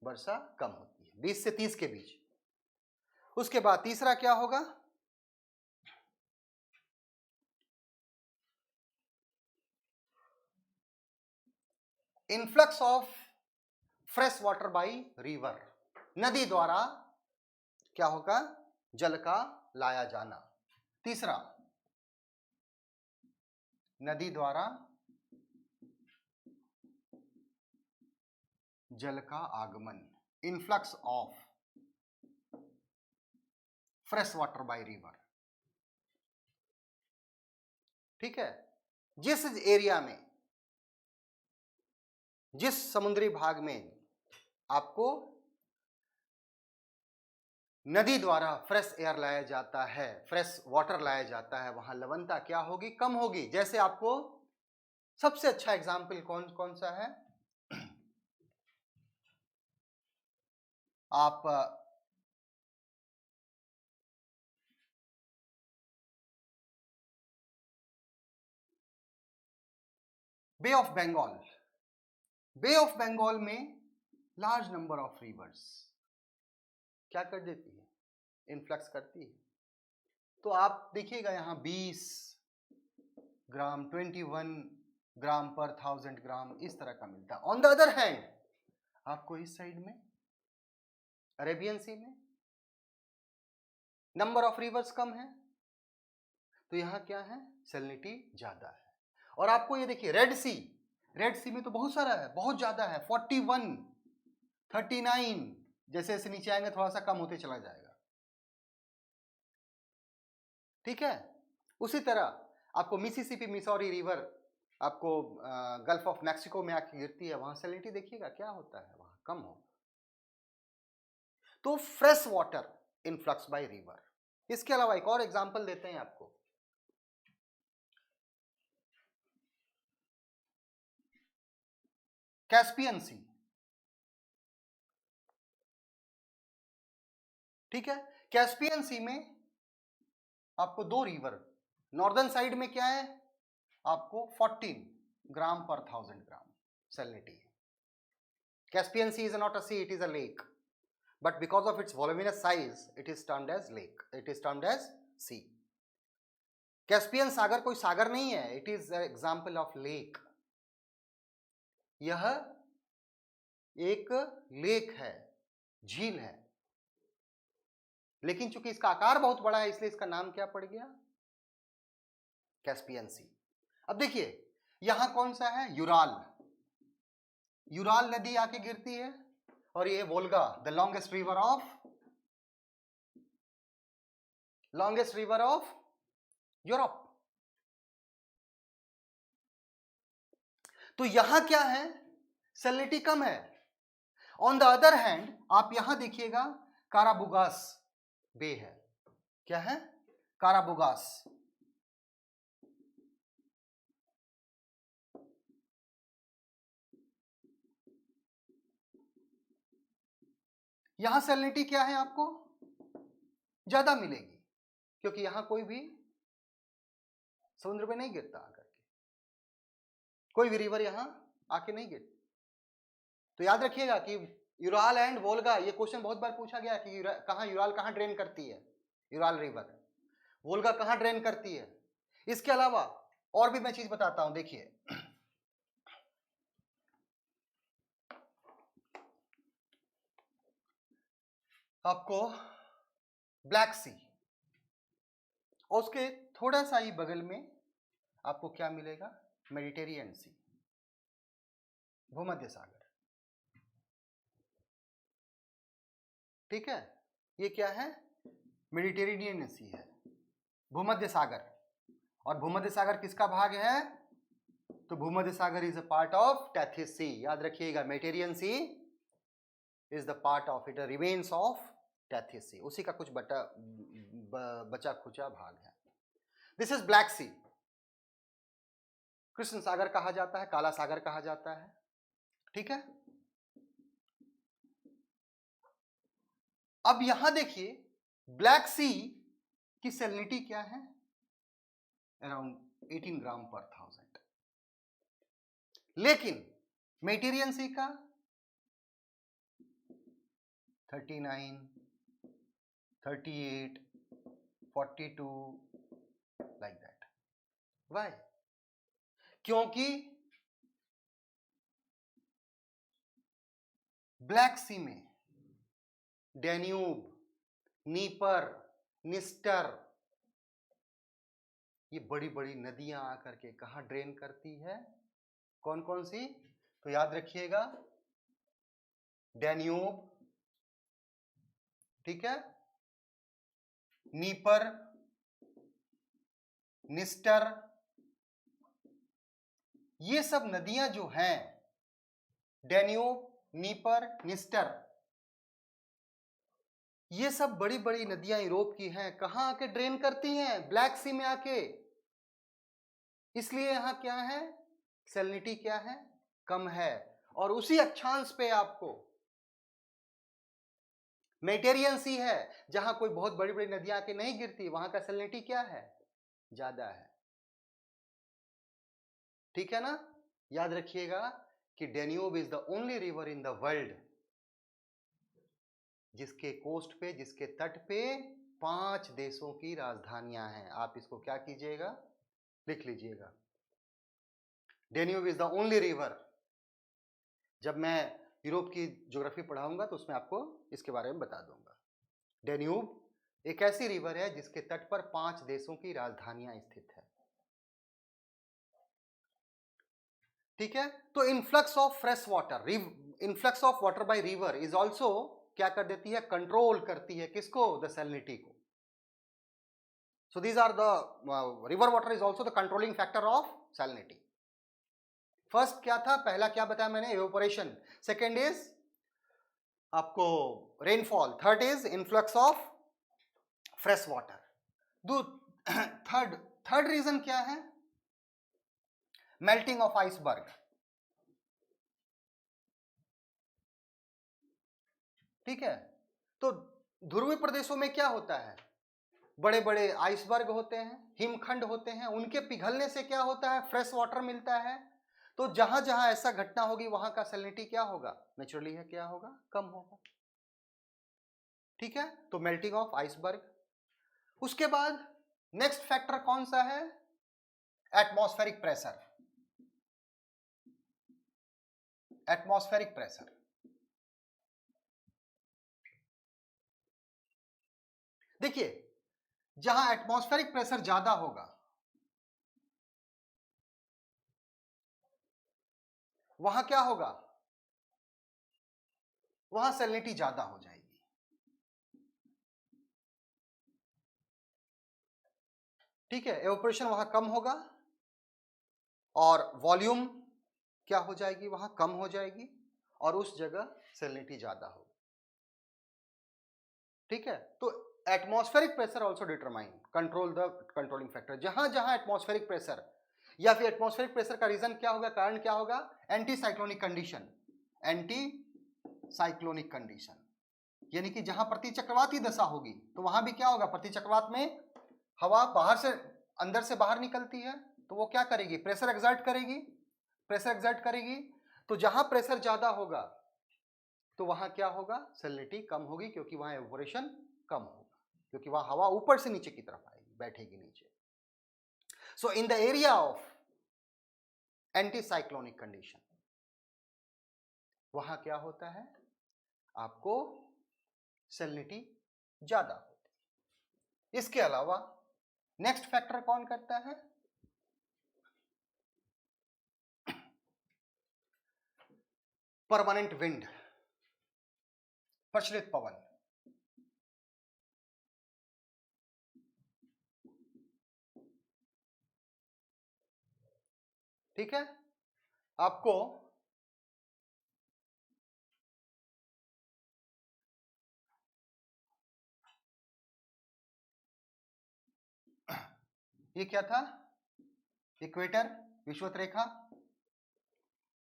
वर्षा कम होती है, 20 से 30 के बीच। उसके बाद तीसरा क्या होगा, influx of fresh water by river, नदी द्वारा क्या होगा, जल का लाया जाना। तीसरा, नदी द्वारा जल का आगमन, influx of fresh water by river. ठीक है, जिस एरिया में, जिस समुद्री भाग में आपको नदी द्वारा फ्रेश एयर लाया जाता है, फ्रेश वाटर लाया जाता है, वहां लवणता क्या होगी, कम होगी। जैसे आपको सबसे अच्छा एग्जाम्पल कौन कौन सा है, आप Bay of Bengal, Bay of Bengal में लार्ज नंबर ऑफ रिवर्स क्या कर देती है, इन्फ्लक्स करती है। तो आप देखिएगा यहां 20 ग्राम, 21 ग्राम पर 1000 ग्राम इस तरह का मिलता है। ऑन द अदर हैंड आपको इस साइड में अरेबियन सी में नंबर ऑफ रिवर्स कम है, तो यहां क्या है, सैलिनिटी ज्यादा है। और आपको ये देखिए रेड सी, रेड सी में तो बहुत सारा है, बहुत ज्यादा है, 41, 39, जैसे जैसे नीचे आएंगे थोड़ा सा कम होते चला जाएगा। ठीक है, उसी तरह आपको मिसिसिपी मिसौरी रिवर आपको गल्फ ऑफ मैक्सिको में आके गिरती है, वहां सैलिनिटी देखिएगा क्या होता है, वहां कम होगा। तो fresh water influx by river. इसके अलावा एक और एग्जांपल देते हैं आपको, कैस्पियन सी। ठीक है, कैस्पियन सी में आपको दो रिवर, नॉर्दर्न साइड में क्या है, आपको 14 ग्राम पर 1000 ग्राम सैलिनिटी है। Caspian Sea is not a sea, it is a lake, but because of its voluminous size it is termed as lake, it is termed as sea. Caspian सागर कोई सागर नहीं है, it is an example of lake, यह एक lake है, झील है, लेकिन चूंकि इसका आकार बहुत बड़ा है इसलिए इसका नाम क्या पड़ गया, कैस्पियन सी। अब देखिए यहां कौन सा है, यूराल, यूराल नदी आके गिरती है, और ये Volga, the longest river of Europe. तो यहां क्या है, सैलिनिटी कम है। ऑन द अदर हैंड आप यहां देखिएगा काराबुगास बे है, क्या है, काराबुगास। यहां सैलिनिटी क्या है, आपको ज्यादा मिलेगी, क्योंकि यहां कोई भी समुद्र में नहीं गिरता आकर के, कोई भी रिवर यहां आके नहीं गिरती। तो याद रखिएगा कि यूराल एंड वोल्गा, ये क्वेश्चन बहुत बार पूछा गया कि कहां यूराल कहां ड्रेन करती है, यूराल रिवर, वोल्गा कहां ड्रेन करती है। इसके अलावा और भी मैं चीज बताता हूं, देखिए आपको ब्लैक सी और उसके थोड़ा सा ही बगल में आपको क्या मिलेगा, मेडिटेरियन सी, भूमध्य सागर। ठीक है, ये क्या है, मेडिटेरेनियन सी है, भूमध्य सागर। और भूमध्य सागर किसका भाग है, तो भूमध्य सागर is a part of Tethys Sea. याद रखिएगा, Mediterranean Sea is the part of it, remains of Tethys Sea, उसी का कुछ बचा खुचा भाग है। This is Black Sea. कृष्ण सागर कहा जाता है, काला सागर कहा जाता है। ठीक है, अब यहां देखिए ब्लैक सी की सैलिनिटी क्या है, अराउंड 18 ग्राम पर 1000। लेकिन मेडिटेरियन सी का 39, 38, 42 लाइक दैट। व्हाई? क्योंकि ब्लैक सी में डैन्यूब, नीपर, निस्टर, ये बड़ी बड़ी नदियां आकर के कहां ड्रेन करती है, कौन कौन सी, तो याद रखिएगा, डैन्यूब, ठीक है, नीपर, निस्टर, ये सब नदियां जो हैं, डैन्यूब, नीपर, निस्टर, ये सब बड़ी बड़ी नदियां यूरोप की हैं, कहां आके ड्रेन करती हैं, ब्लैक सी में आके। इसलिए यहां क्या है, सैलिनिटी क्या है, कम है। और उसी अक्षांश पे आपको मेडिटेरियन सी है, जहां कोई बहुत बड़ी बड़ी नदियां आके नहीं गिरती, वहां का सैलिनिटी क्या है, ज्यादा है। ठीक है ना, याद रखिएगा कि Danube is the only river in the world जिसके कोस्ट पे, जिसके तट पे 5 देशों की राजधानियां हैं। आप इसको क्या कीजिएगा, लिख लीजिएगा, Danube is the only river. जब मैं यूरोप की ज्योग्राफी पढ़ाऊंगा तो उसमें आपको इसके बारे में बता दूंगा। डैन्यूब एक ऐसी रिवर है जिसके तट पर 5 देशों की राजधानियां स्थित है। ठीक है, तो influx of fresh water, influx of water by river is also क्या कर देती है, कंट्रोल करती है किसको, द सैलिनिटी को। So these are the river water is also the controlling factor of salinity. First क्या था, पहला क्या बताया मैंने, एवेपोरेशन। सेकेंड इज आपको rainfall. Third is influx of fresh water. Third reason क्या है, मेल्टिंग ऑफ आइसबर्ग। ठीक है, तो ध्रुवीय प्रदेशों में क्या होता है, बड़े बड़े आइसबर्ग होते हैं, हिमखंड होते हैं, उनके पिघलने से क्या होता है, फ्रेश वाटर मिलता है। तो जहां जहां ऐसा घटना होगी वहां का सैलिनिटी क्या होगा, नेचुरली है क्या होगा, कम होगा। ठीक है, तो मेल्टिंग ऑफ आइसबर्ग। उसके बाद नेक्स्ट फैक्टर कौन सा है, एटमॉस्फेरिक प्रेशर। एटमॉस्फेरिक प्रेशर, देखिए जहां एटमॉस्फेरिक प्रेशर ज्यादा होगा वहां क्या होगा, वहां सैलिनिटी ज्यादा हो जाएगी। ठीक है, एवापोरेशन वहां कम होगा और वॉल्यूम क्या हो जाएगी, वहां कम हो जाएगी और उस जगह सैलिनिटी ज्यादा होगी। ठीक है, तो atmospheric pressure also determine control the controlling factor. जहां जहां एटमॉस्फेरिक प्रेशर या फिर एटमॉस्फेरिक प्रेशर का रीजन क्या होगा, कारण क्या होगा, anti cyclonic condition. Anti cyclonic condition यानी कि जहां प्रतिचक्रवाती दशा होगी तो वहां भी क्या होगा, प्रतिचक्रवात में हवा बाहर से अंदर से बाहर निकलती है, तो वो क्या करेगी, प्रेशर एक्सर्ट करेगी। प्रेशर एक्सर्ट करेगी तो जहां प्रेशर ज्यादा होगा तो वहां क्या होगा, सैलिनिटी कम होगी, क्योंकि वहां एवापोरेशन कम होगा, क्योंकि वहां हवा ऊपर से नीचे की तरफ आएगी, बैठेगी नीचे। So in the area of anticyclonic condition, वहां क्या होता है, आपको सैलिनिटी ज्यादा होती है। इसके अलावा नेक्स्ट फैक्टर कौन करता है, परमानेंट विंड, प्रचलित पवन। ठीक है, आपको ये क्या था, इक्वेटर, विषुवत रेखा।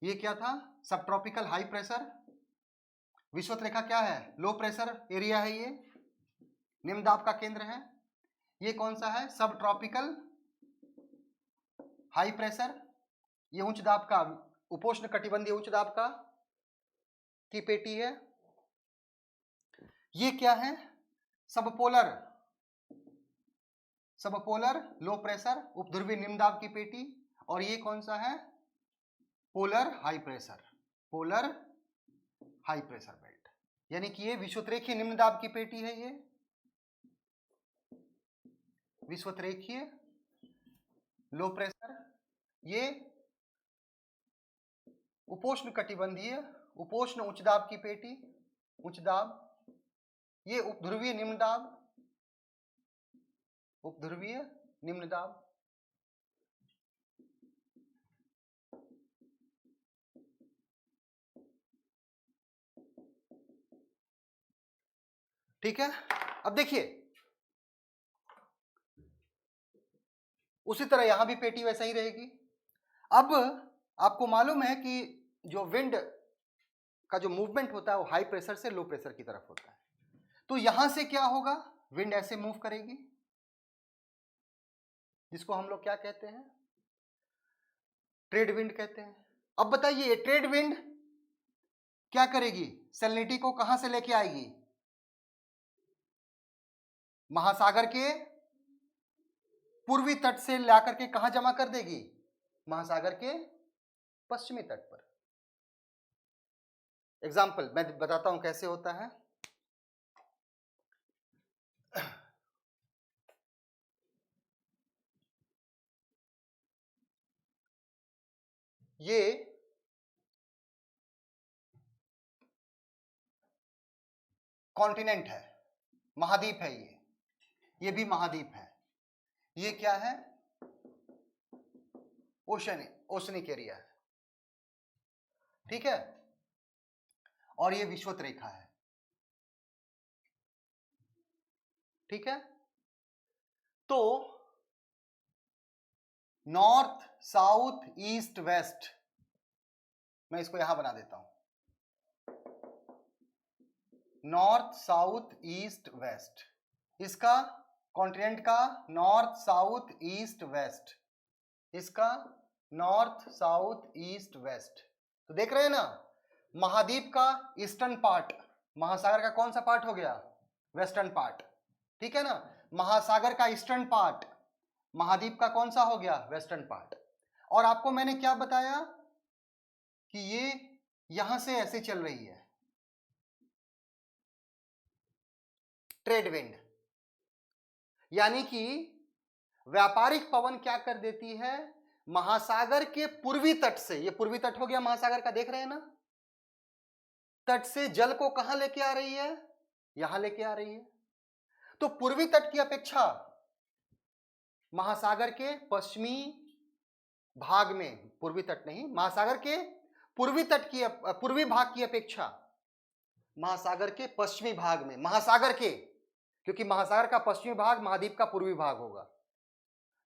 ये क्या था, सब ट्रॉपिकल हाई प्रेशर। विषुवत रेखा क्या है, लो प्रेशर एरिया है, ये निम्न दाब का केंद्र है। ये कौन सा है, सब ट्रॉपिकल हाई प्रेशर। ये उच्च दाब का, उपोष्ण कटिबंधीय उच्च दाब का की पेटी है। ये क्या है, सबपोलर, सबपोलर लो प्रेशर उपध्रुवीय निम्न दाब की पेटी। और ये कौन सा है, polar high pressure, polar high pressure belt. यानी कि ये विषुवतरेखीय निम्न दाब की पेटी है, ये विषुवतरेखीय लो प्रेशर। ये उपोष्ण कटिबंधीय उपोष्ण उच्च दाब की पेटी, उच्च दाब। ये उपध्रुवीय निम्न दाब, उपध्रुवीय निम्न दाब। ठीक है, अब देखिए उसी तरह यहां भी पेटी वैसा ही रहेगी। अब आपको मालूम है कि जो विंड का जो मूवमेंट होता है वो हाई प्रेशर से लो प्रेशर की तरफ होता है। तो यहां से क्या होगा, विंड ऐसे मूव करेगी, जिसको हम लोग क्या कहते हैं, ट्रेड विंड कहते हैं। अब बताइए ट्रेड विंड क्या करेगी, सैलिनिटी को कहां से लेके आएगी, महासागर के पूर्वी तट से लाकर के कहां जमा कर देगी, महासागर के पश्चिमी तट पर। एग्जाम्पल मैं बताता हूं कैसे होता है। ये कॉन्टिनेंट है, महाद्वीप है, ये भी महाद्वीप है। ये क्या है, ओशनिक एरिया है। ठीक है, और ये विषुवत रेखा है। ठीक है, तो नॉर्थ साउथ ईस्ट वेस्ट, मैं इसको यहां बना देता हूं, नॉर्थ साउथ ईस्ट वेस्ट। इसका कॉन्टिनेंट का नॉर्थ साउथ ईस्ट वेस्ट, इसका नॉर्थ साउथ ईस्ट वेस्ट। तो देख रहे हैं ना, महाद्वीप का ईस्टर्न पार्ट, महासागर का कौन सा पार्ट हो गया, वेस्टर्न पार्ट। ठीक है ना, महासागर का ईस्टर्न पार्ट, महाद्वीप का कौन सा हो गया, वेस्टर्न पार्ट। और आपको मैंने क्या बताया कि ये यहां से ऐसे चल रही है, ट्रेड विंड। यानी कि व्यापारिक पवन क्या कर देती है, महासागर के पूर्वी तट से, ये पूर्वी तट हो गया महासागर का, देख रहे हैं ना, तट से जल को कहां लेके आ रही है, यहां लेके आ रही है। तो पूर्वी तट की अपेक्षा महासागर के पश्चिमी भाग में, पूर्वी तट नहीं, महासागर के पूर्वी तट की, पूर्वी भाग की अपेक्षा महासागर के पश्चिमी भाग में, महासागर के, क्योंकि महासागर का पश्चिमी भाग महाद्वीप का पूर्वी भाग होगा।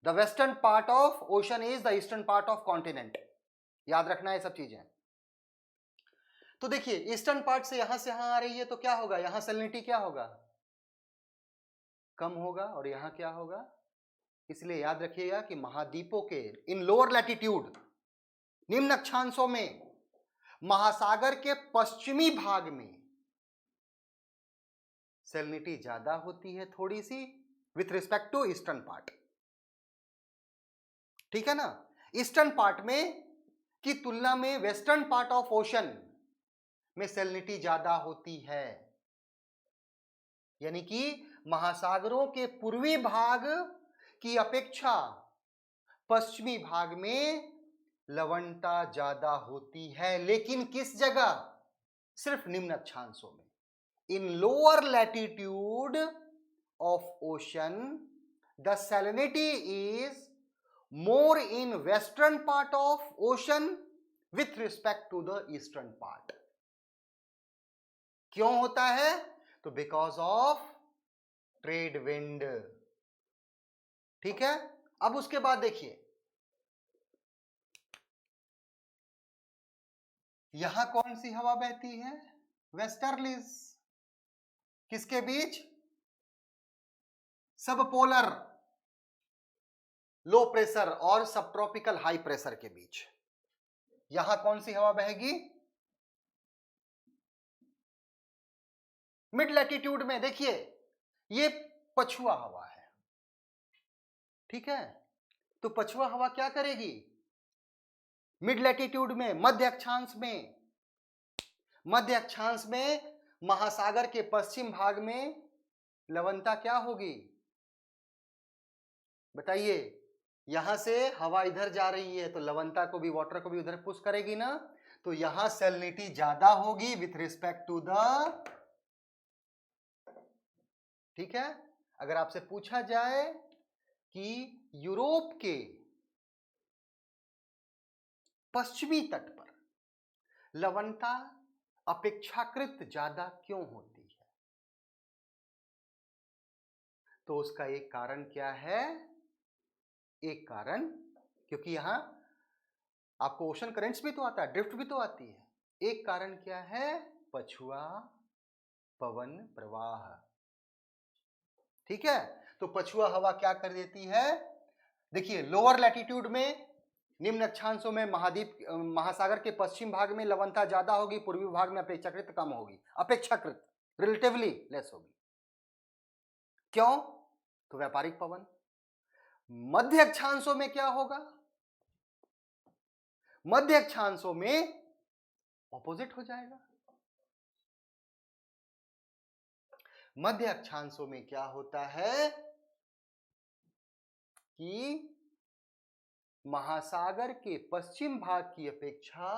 The western part of ocean is the eastern part of continent, याद रखना है सब चीजें। तो देखिए ईस्टर्न पार्ट से यहां आ रही है, तो क्या होगा, यहां सैलिनिटी क्या होगा, कम होगा, और यहां क्या होगा। इसलिए याद रखिएगा कि महाद्वीपों के इन लोअर लैटिट्यूड, निम्न अक्षांशों में, महासागर के पश्चिमी भाग में सैलिनिटी ज्यादा होती है थोड़ी सी with respect to eastern part. ठीक है ना। ईस्टर्न पार्ट में की तुलना में वेस्टर्न पार्ट ऑफ ओशन में सैलिनिटी ज्यादा होती है, यानी कि महासागरों के पूर्वी भाग की अपेक्षा पश्चिमी भाग में लवणता ज्यादा होती है, लेकिन किस जगह? सिर्फ निम्न अक्षांशों में। In lower latitude of ocean the salinity is more in western part of ocean with respect to the eastern part. क्यों होता है? तो बिकॉज ऑफ ट्रेड विंड। ठीक है। अब उसके बाद देखिए, यहां कौन सी हवा बहती है? वेस्टर्लीज। किसके बीच? सब पोलर लो प्रेशर और सब ट्रॉपिकल हाई प्रेशर के बीच। यहां कौन सी हवा बहेगी? मिड लैटिट्यूड में देखिए, ये पछुआ हवा है, ठीक है। तो पछुआ हवा क्या करेगी? मिड लैटिट्यूड में, मध्य अक्षांश में, मध्य अक्षांश में महासागर के पश्चिम भाग में लवणता क्या होगी? बताइए। यहां से हवा इधर जा रही है तो लवणता को भी, वाटर को भी उधर पुश करेगी ना, तो यहां सैलिनिटी ज्यादा होगी विथ रिस्पेक्ट टू द, ठीक है। अगर आपसे पूछा जाए कि यूरोप के पश्चिमी तट पर लवणता अपेक्षाकृत ज्यादा क्यों होती है, तो उसका एक कारण क्या है? एक कारण, क्योंकि यहां आपको ओशन करंट्स भी तो आता है, ड्रिफ्ट भी तो आती है। एक कारण क्या है? पछुआ पवन प्रवाह। ठीक है। तो पछुआ हवा क्या कर देती है? देखिए, लोअर लैटिट्यूड में, निम्न अक्षांशों में महाद्वीप, महासागर के पश्चिम भाग में लवणता ज्यादा होगी, पूर्वी भाग में अपेक्षाकृत कम होगी, अपेक्षाकृत रिलेटिवली लेस होगी। क्यों? तो व्यापारिक पवन। मध्य अक्षांशों में क्या होगा? मध्य अक्षांशों में ऑपोजिट हो जाएगा। मध्य अक्षांशों में क्या होता है कि महासागर के पश्चिम भाग की अपेक्षा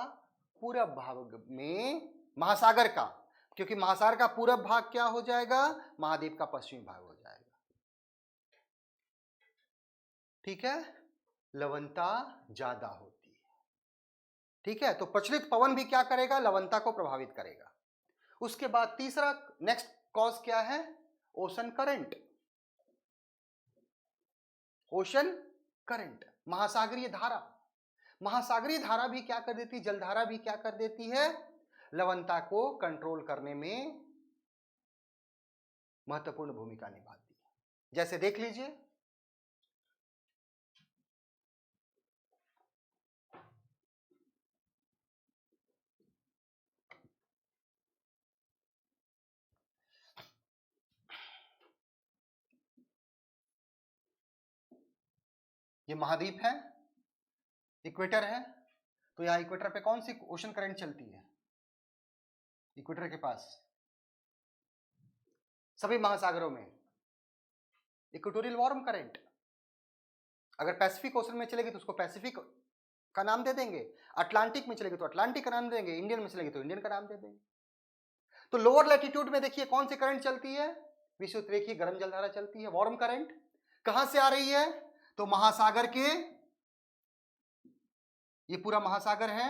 पूरब भाग में, महासागर का, क्योंकि महासागर का पूरब भाग क्या हो जाएगा? महाद्वीप का पश्चिमी भाग हो जाएगा। ठीक है। लवणता ज्यादा होती है। ठीक है। तो प्रचलित पवन भी क्या करेगा? लवणता को प्रभावित करेगा। उसके बाद तीसरा, नेक्स्ट कॉज क्या है? Ocean current. ओशन करंट, महासागरीय धारा। महासागरीय धारा भी क्या कर देती है? जलधारा भी क्या कर देती है? लवणता को कंट्रोल करने में महत्वपूर्ण भूमिका निभाती है। जैसे देख लीजिए, ये महाद्वीप है, इक्वेटर है, तो यहां इक्वेटर पे कौन सी ओशन करंट चलती है? इक्वेटर के पास सभी महासागरों में इक्वेटोरियल वार्म करंट। अगर पैसिफिक ओशन में चलेगी तो उसको पैसिफिक का नाम दे देंगे, अटलांटिक में चलेगी तो अटलांटिक का नाम देंगे, इंडियन में चलेगी तो इंडियन का नाम दे देंगे। तो लोअर लैटिट्यूड में देखिए कौन सी करंट चलती है? विषुवत रेखीय गर्म जलधारा चलती है, वार्म करंट। कहां से आ रही है? तो महासागर के, ये पूरा महासागर है,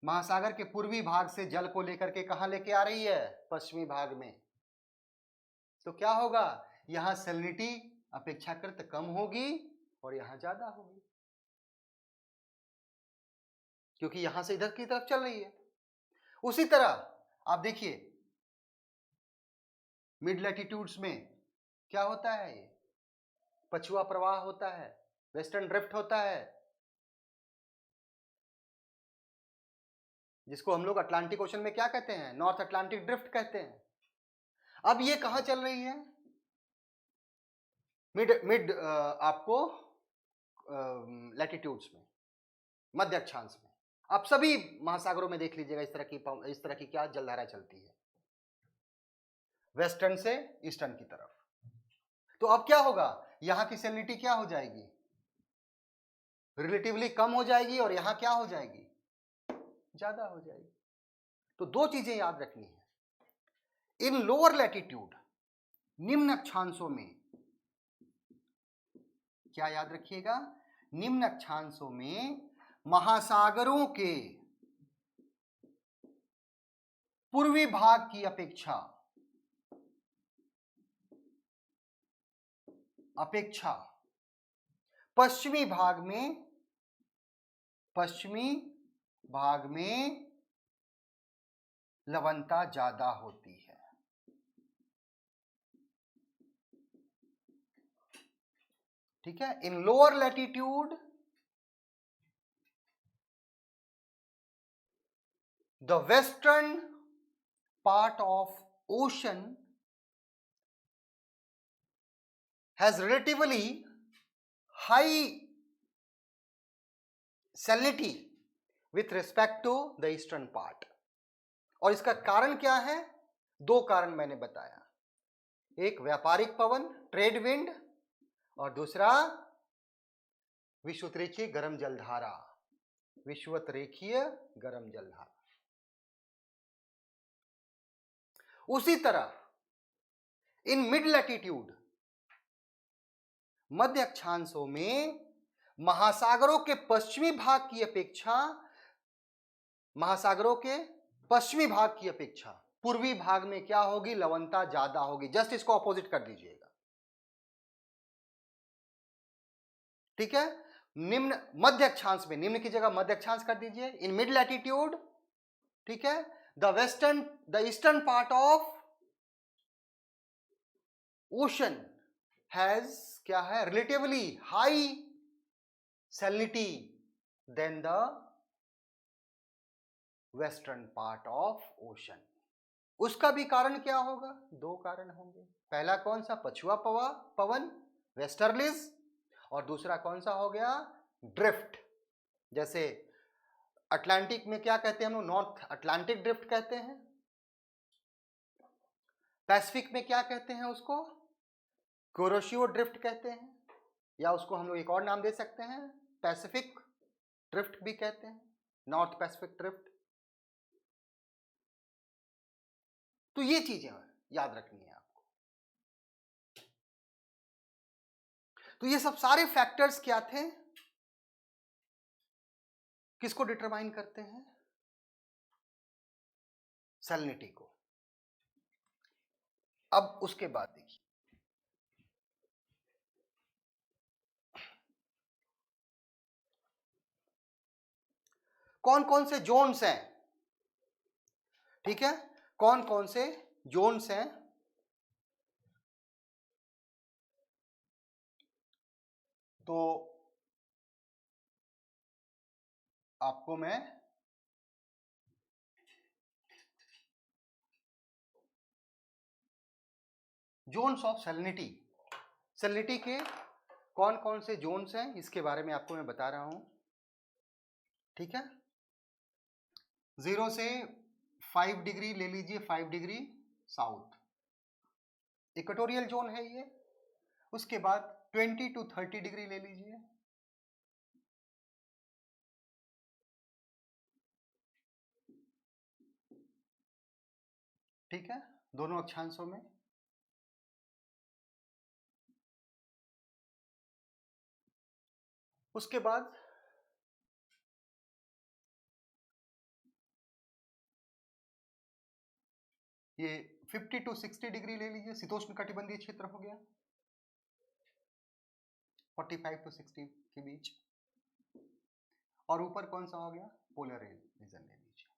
महासागर के पूर्वी भाग से जल को लेकर के कहां लेके आ रही है? पश्चिमी भाग में। तो क्या होगा? यहां सैलिनिटी अपेक्षाकृत कम होगी और यहां ज्यादा होगी, क्योंकि यहां से इधर की तरफ चल रही है। उसी तरह आप देखिए, मिड लैटिट्यूड्स में क्या होता है? ये पछुआ प्रवाह होता है, वेस्टर्न ड्रिफ्ट होता है, जिसको हम लोग अटलांटिक ओशन में क्या कहते हैं? नॉर्थ अटलांटिक ड्रिफ्ट कहते हैं। अब ये कहां चल रही है? मिड मिड आपको लैटिट्यूड्स में, मध्य अक्षांश में। आप सभी महासागरों में देख लीजिएगा इस तरह की क्या जलधारा चलती है, वेस्टर्न से ईस्टर्न की तरफ। तो अब क्या होगा, यहां की सैलिनिटी क्या हो जाएगी, रिलेटिवली कम हो जाएगी, और यहां क्या हो जाएगी, ज्यादा हो जाएगी। तो दो चीजें याद रखनी है, इन लोअर लैटिट्यूड, निम्न अक्षांशों में, क्या याद रखिएगा, निम्न अक्षांशों में महासागरों के पूर्वी भाग की अपेक्षा पश्चिमी भाग में लवणता ज्यादा होती है। ठीक है, इन lower latitude the western part of ocean has relatively high salinity with respect to the eastern part। और इसका कारण क्या है, दो कारण मैंने बताया, एक व्यापारिक पवन ट्रेड विंड, और दूसरा विषुवतरेखीय गर्म जलधारा, विषुवतरेखीय गर्म जलधारा। उसी तरह इन मिड लैटिट्यूड, मध्य अक्षांशों में महासागरों के पश्चिमी भाग की अपेक्षा पूर्वी भाग में क्या होगी, लवणता ज्यादा होगी। जस्ट इसको अपोजिट कर दीजिएगा। ठीक है, निम्न मध्य अक्षांश में, निम्न की जगह मध्य अक्षांश कर दीजिए, इन मिड लैटिट्यूड, ठीक है, the eastern part of ocean has क्या है, relatively high salinity than the western part of ocean. उसका भी कारण क्या होगा, दो कारण होंगे। पहला कौन सा, पछुआ पवन वेस्टर्लीज, और दूसरा कौन सा हो गया, ड्रिफ्ट। जैसे अटलांटिक में क्या कहते हैं हम लोग, नॉर्थ अटलांटिक ड्रिफ्ट कहते हैं। पैसिफिक में क्या कहते हैं उसको, कुरोशियो ड्रिफ्ट कहते हैं, या उसको हम लोग एक और नाम दे सकते हैं, पैसिफिक ड्रिफ्ट भी कहते हैं, नॉर्थ पैसिफिक ड्रिफ्ट। तो ये चीजें याद रखनी है आपको। तो ये सब सारे फैक्टर्स क्या थे, किसको डिटरमाइन करते हैं, सैलिनिटी को। अब उसके बाद देखिए कौन कौन से जोन्स हैं। ठीक है, कौन कौन से जोन्स हैं, तो आपको मैं जोन्स ऑफ सैलिनिटी के कौन कौन से जोन्स हैं इसके बारे में आपको मैं बता रहा हूं। ठीक है, 0 से 5 डिग्री ले लीजिए, 5 डिग्री साउथ इक्वेटोरियल जोन है ये। उसके बाद 20 to 30 डिग्री ले लीजिए, ठीक है, दोनों अक्षांशों में। उसके बाद ये 50 to 60 डिग्री ले लीजिए, शीतोष्ण कटिबंधीय क्षेत्र हो गया, 45 to 60 के बीच। और ऊपर कौन सा हो गया, पोलर रीजन ले लीजिए।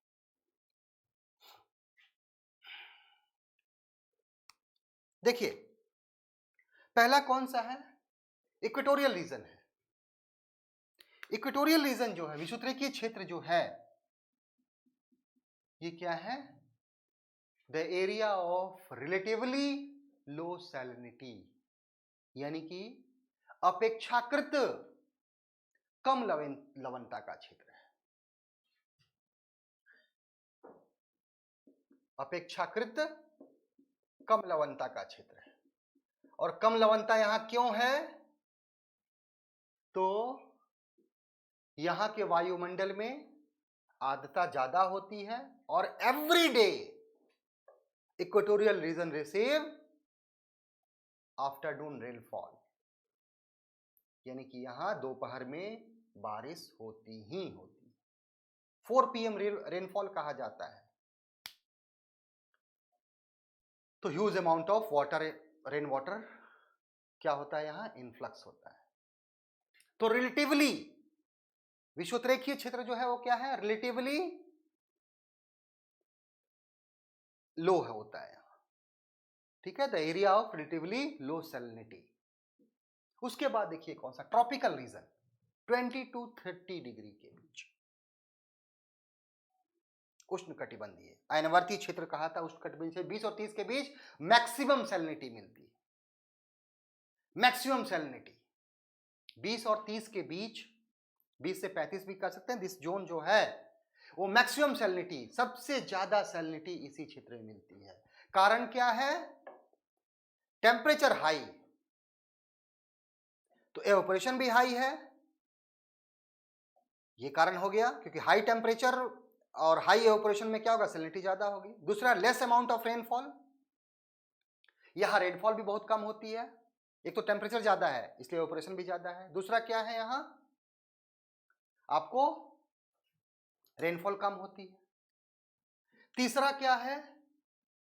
देखिए पहला कौन सा है, इक्वेटोरियल रीजन है। इक्वेटोरियल रीजन जो है, विषुवतरेखीय क्षेत्र जो है, ये क्या है, the area of relatively low salinity, यानी कि अपेक्षाकृत कम लवणता का क्षेत्र है, अपेक्षाकृत कम लवणता का क्षेत्र है। और कम लवणता यहां क्यों है? तो यहां के वायुमंडल में आर्द्रता ज्यादा होती है और every day equatorial region receive afternoon rainfall, यानी कि यहां दोपहर में बारिश होती ही होती। 4 PM रेनफॉल कहा जाता है। तो huge amount of water, rain water क्या होता है यहां? इनफ्लक्स होता है। तो रिलेटिवली विषुवतरेखीय क्षेत्र जो है वो क्या है? रिलेटिवली लो होता है यहां, ठीक है, the area of relatively low salinity. उसके बाद देखिए कौन सा? ट्रॉपिकल रीजन, 20 to 30 डिग्री के बीच उष्णकटिबंधीय। आयनवर्ती क्षेत्र कहा था, उष्णकटिबंधीय से 20 और 30 के बीच मैक्सिमम सैलिनिटी मिलती है। मैक्सिमम सैलिनिटी 20 और 30 के बीच, 20 से 35 भी कर सकते हैं। दिस जोन जो है वो मैक्सिमम सैलिनिटी, सबसे ज्यादा सैलिनिटी इसी क्षेत्र में मिलती है। कारण क्या है? टेम्परेचर हाई, तो एवापोरेशन भी हाई है, ये कारण हो गया, क्योंकि हाई टेम्परेचर और हाई एवापोरेशन में क्या होगा? सैलिनिटी ज्यादा होगी। दूसरा, लेस अमाउंट ऑफ रेनफॉल, यहां रेनफॉल भी बहुत कम होती है। एक तो टेम्परेचर ज्यादा है इसलिए एवापोरेशन भी ज्यादा है। दूसरा क्या है? यहां आपको रेनफॉल कम होती है। तीसरा क्या है?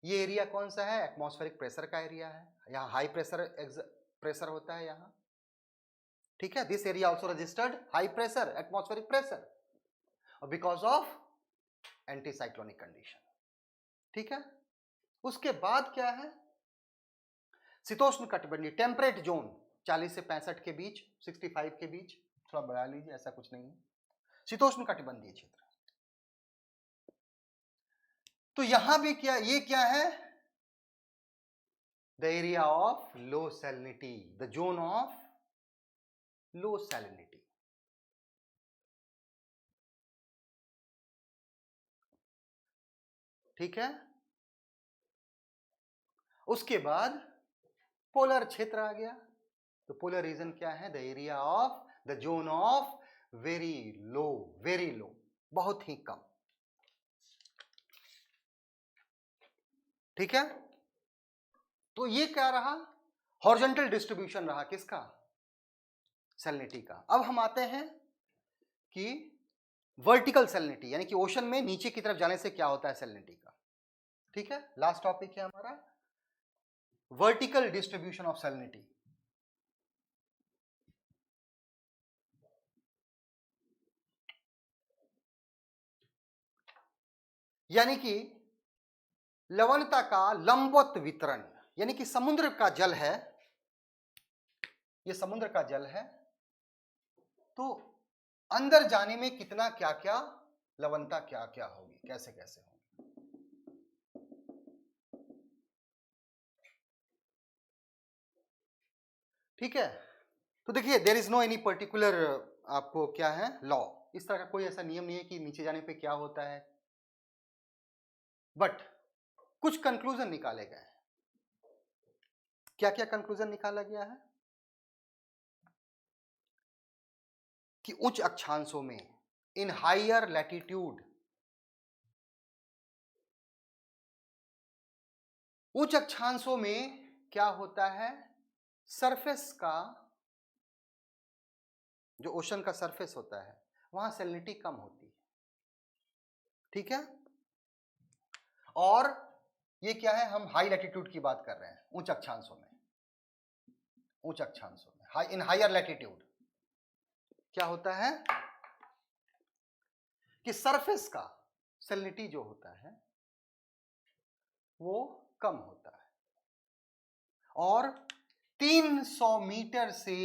ये एरिया कौन सा है? एटमॉस्फेरिक प्रेशर का एरिया है, यहां हाई प्रेशर होता है यहां, ठीक है। This area also registered high pressure, atmospheric pressure, और बिकॉज ऑफ एंटीसाइक्लोनिक कंडीशन, ठीक है। उसके बाद क्या है? शीतोष्ण कटिबंधीय टेम्परेट जोन, 40 से 65 के बीच, 65 के बीच, थोड़ा बढ़ा लीजिए, ऐसा कुछ नहीं है। शीतोष्ण कटिबंधीय क्षेत्र, तो यहां भी क्या, ये क्या है? The area of low salinity, the zone of low salinity, ठीक है। उसके बाद पोलर क्षेत्र आ गया। तो पोलर रीजन क्या है? The area of the zone of very low, very low, बहुत ही कम, ठीक है। तो ये क्या रहा? हॉरिजॉन्टल डिस्ट्रीब्यूशन रहा किसका? सैलिनिटी का। अब हम आते हैं कि वर्टिकल सैलिनिटी, यानी कि ओशन में नीचे की तरफ जाने से क्या होता है सैलिनिटी का, ठीक है। लास्ट टॉपिक है हमारा वर्टिकल डिस्ट्रीब्यूशन ऑफ सैलिनिटी। यानी कि लवणता का लंबवत वितरण, यानी कि समुद्र का जल है, ये समुद्र का जल है, तो अंदर जाने में कितना क्या क्या लवणता क्या क्या होगी, कैसे कैसे होगी, ठीक है। तो देखिए there is no any particular, आपको क्या है लॉ, इस तरह का कोई ऐसा नियम नहीं है कि नीचे जाने पे क्या होता है, बट कुछ कंक्लूजन निकाले गए हैं। क्या क्या कंक्लूजन निकाला गया है? कि उच्च अक्षांशों में, इन हायर लैटिट्यूड, उच्च अक्षांशों में क्या होता है? सरफेस का, जो ओशन का सरफेस होता है वहां सैलिनिटी कम होती है, ठीक है। और ये क्या है? हम हाई लैटिट्यूड की बात कर रहे हैं, उच्च अक्षांशों में, उच्च अक्षांशों में, हाई, इन हायर लैटिट्यूड क्या होता है कि सरफेस का सैलिनिटी जो होता है वो कम होता है, और 300 मीटर से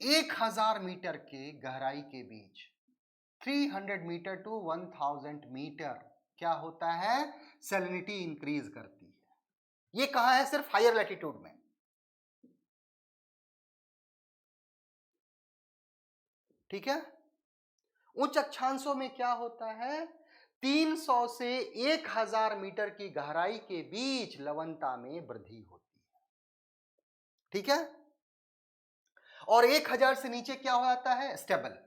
1000 मीटर के गहराई के बीच, 300 मीटर टू 1000 मीटर क्या होता है? सैलिनिटी इंक्रीज करती है। ये कहां है? सिर्फ हायर लैटिट्यूड में। ठीक है। उच्च अक्षांशों में क्या होता है, 300 से 1000 मीटर की गहराई के बीच लवणता में वृद्धि होती है। ठीक है। और 1000 से नीचे क्या हो जाता है, स्टेबल।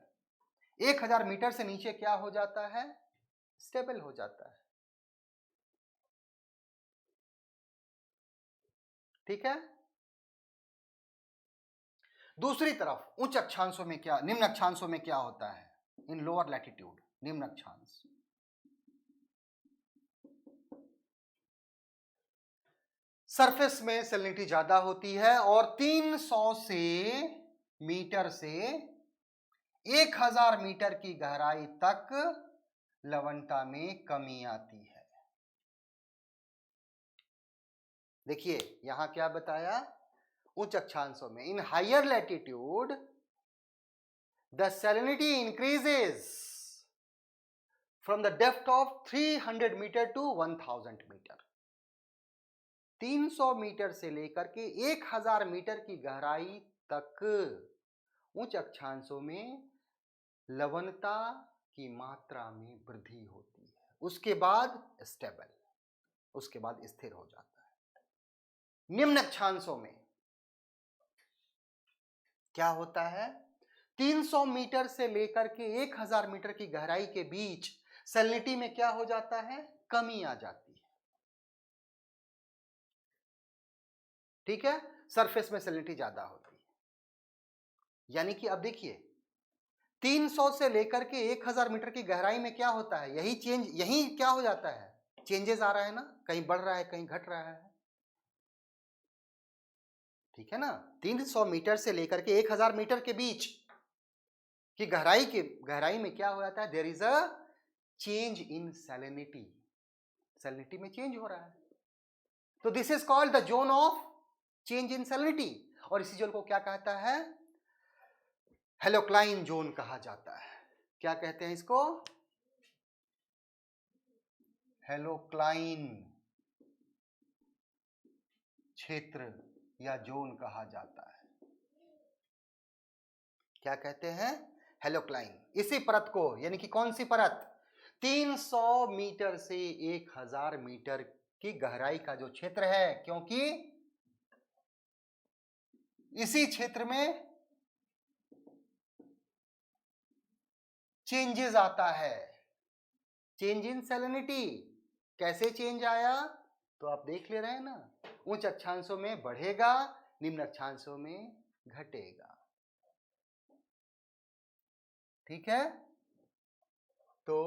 1000 मीटर से नीचे क्या हो जाता है, स्टेबल हो जाता है। ठीक है। दूसरी तरफ उच्च अक्षांशों में क्या, निम्न अक्षांशों में क्या होता है, इन लोअर लैटिट्यूड, निम्न अक्षांश, सरफेस में सैलिनिटी ज्यादा होती है और 300 से मीटर से 1000 मीटर की गहराई तक लवणता में कमी आती है। देखिए यहां क्या बताया, उच्च अक्षांशों में, in higher latitude the salinity increases from the depth of 300 metre to 1000 metre. 300 metre से लेकर के 1000 मीटर की गहराई तक उच्च अक्षांशों में लवणता की मात्रा में वृद्धि होती है, उसके बाद स्टेबल, उसके बाद स्थिर हो जाता है। निम्न अक्षांशों में क्या होता है, 300 मीटर से लेकर के 1000 मीटर की गहराई के बीच सैलिनिटी में क्या हो जाता है, कमी आ जाती है। ठीक है। सरफेस में सैलिनिटी ज्यादा होती है, यानी कि अब देखिए 300 से लेकर के 1000 मीटर की गहराई में क्या होता है, यही चेंज, यही क्या हो जाता है, चेंजेस आ रहा है ना, कहीं बढ़ रहा है कहीं घट रहा है। ठीक है ना। 300 मीटर से लेकर के 1000 मीटर के बीच की गहराई में क्या हो जाता है, there is a change in salinity, salinity में चेंज हो रहा है। तो this is called the zone of change in salinity, और इसी जोन को क्या कहता है, हेलोक्लाइन जोन कहा जाता है। क्या कहते हैं इसको, हेलोक्लाइन क्षेत्र या जोन कहा जाता है। क्या कहते हैं, हेलोक्लाइन। इसी परत को, यानी कि कौन सी परत, 300 मीटर से 1000 मीटर की गहराई का जो क्षेत्र है, क्योंकि इसी क्षेत्र में चेंजेस आता है, चेंज इन सैलिनिटी। कैसे चेंज आया, तो आप देख ले रहे हैं ना, उच्च अक्षांशों में बढ़ेगा, निम्न अक्षांशों में घटेगा। ठीक है। तो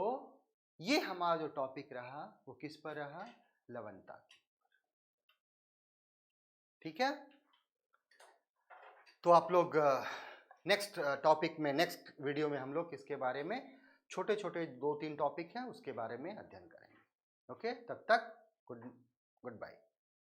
ये हमारा जो टॉपिक रहा वो किस पर रहा, लवणता। ठीक है। तो आप लोग नेक्स्ट टॉपिक में, नेक्स्ट वीडियो में हम लोग किसके बारे में, छोटे छोटे 2-3 टॉपिक हैं उसके बारे में अध्ययन करेंगे। ओके, तब तक गुड बाय।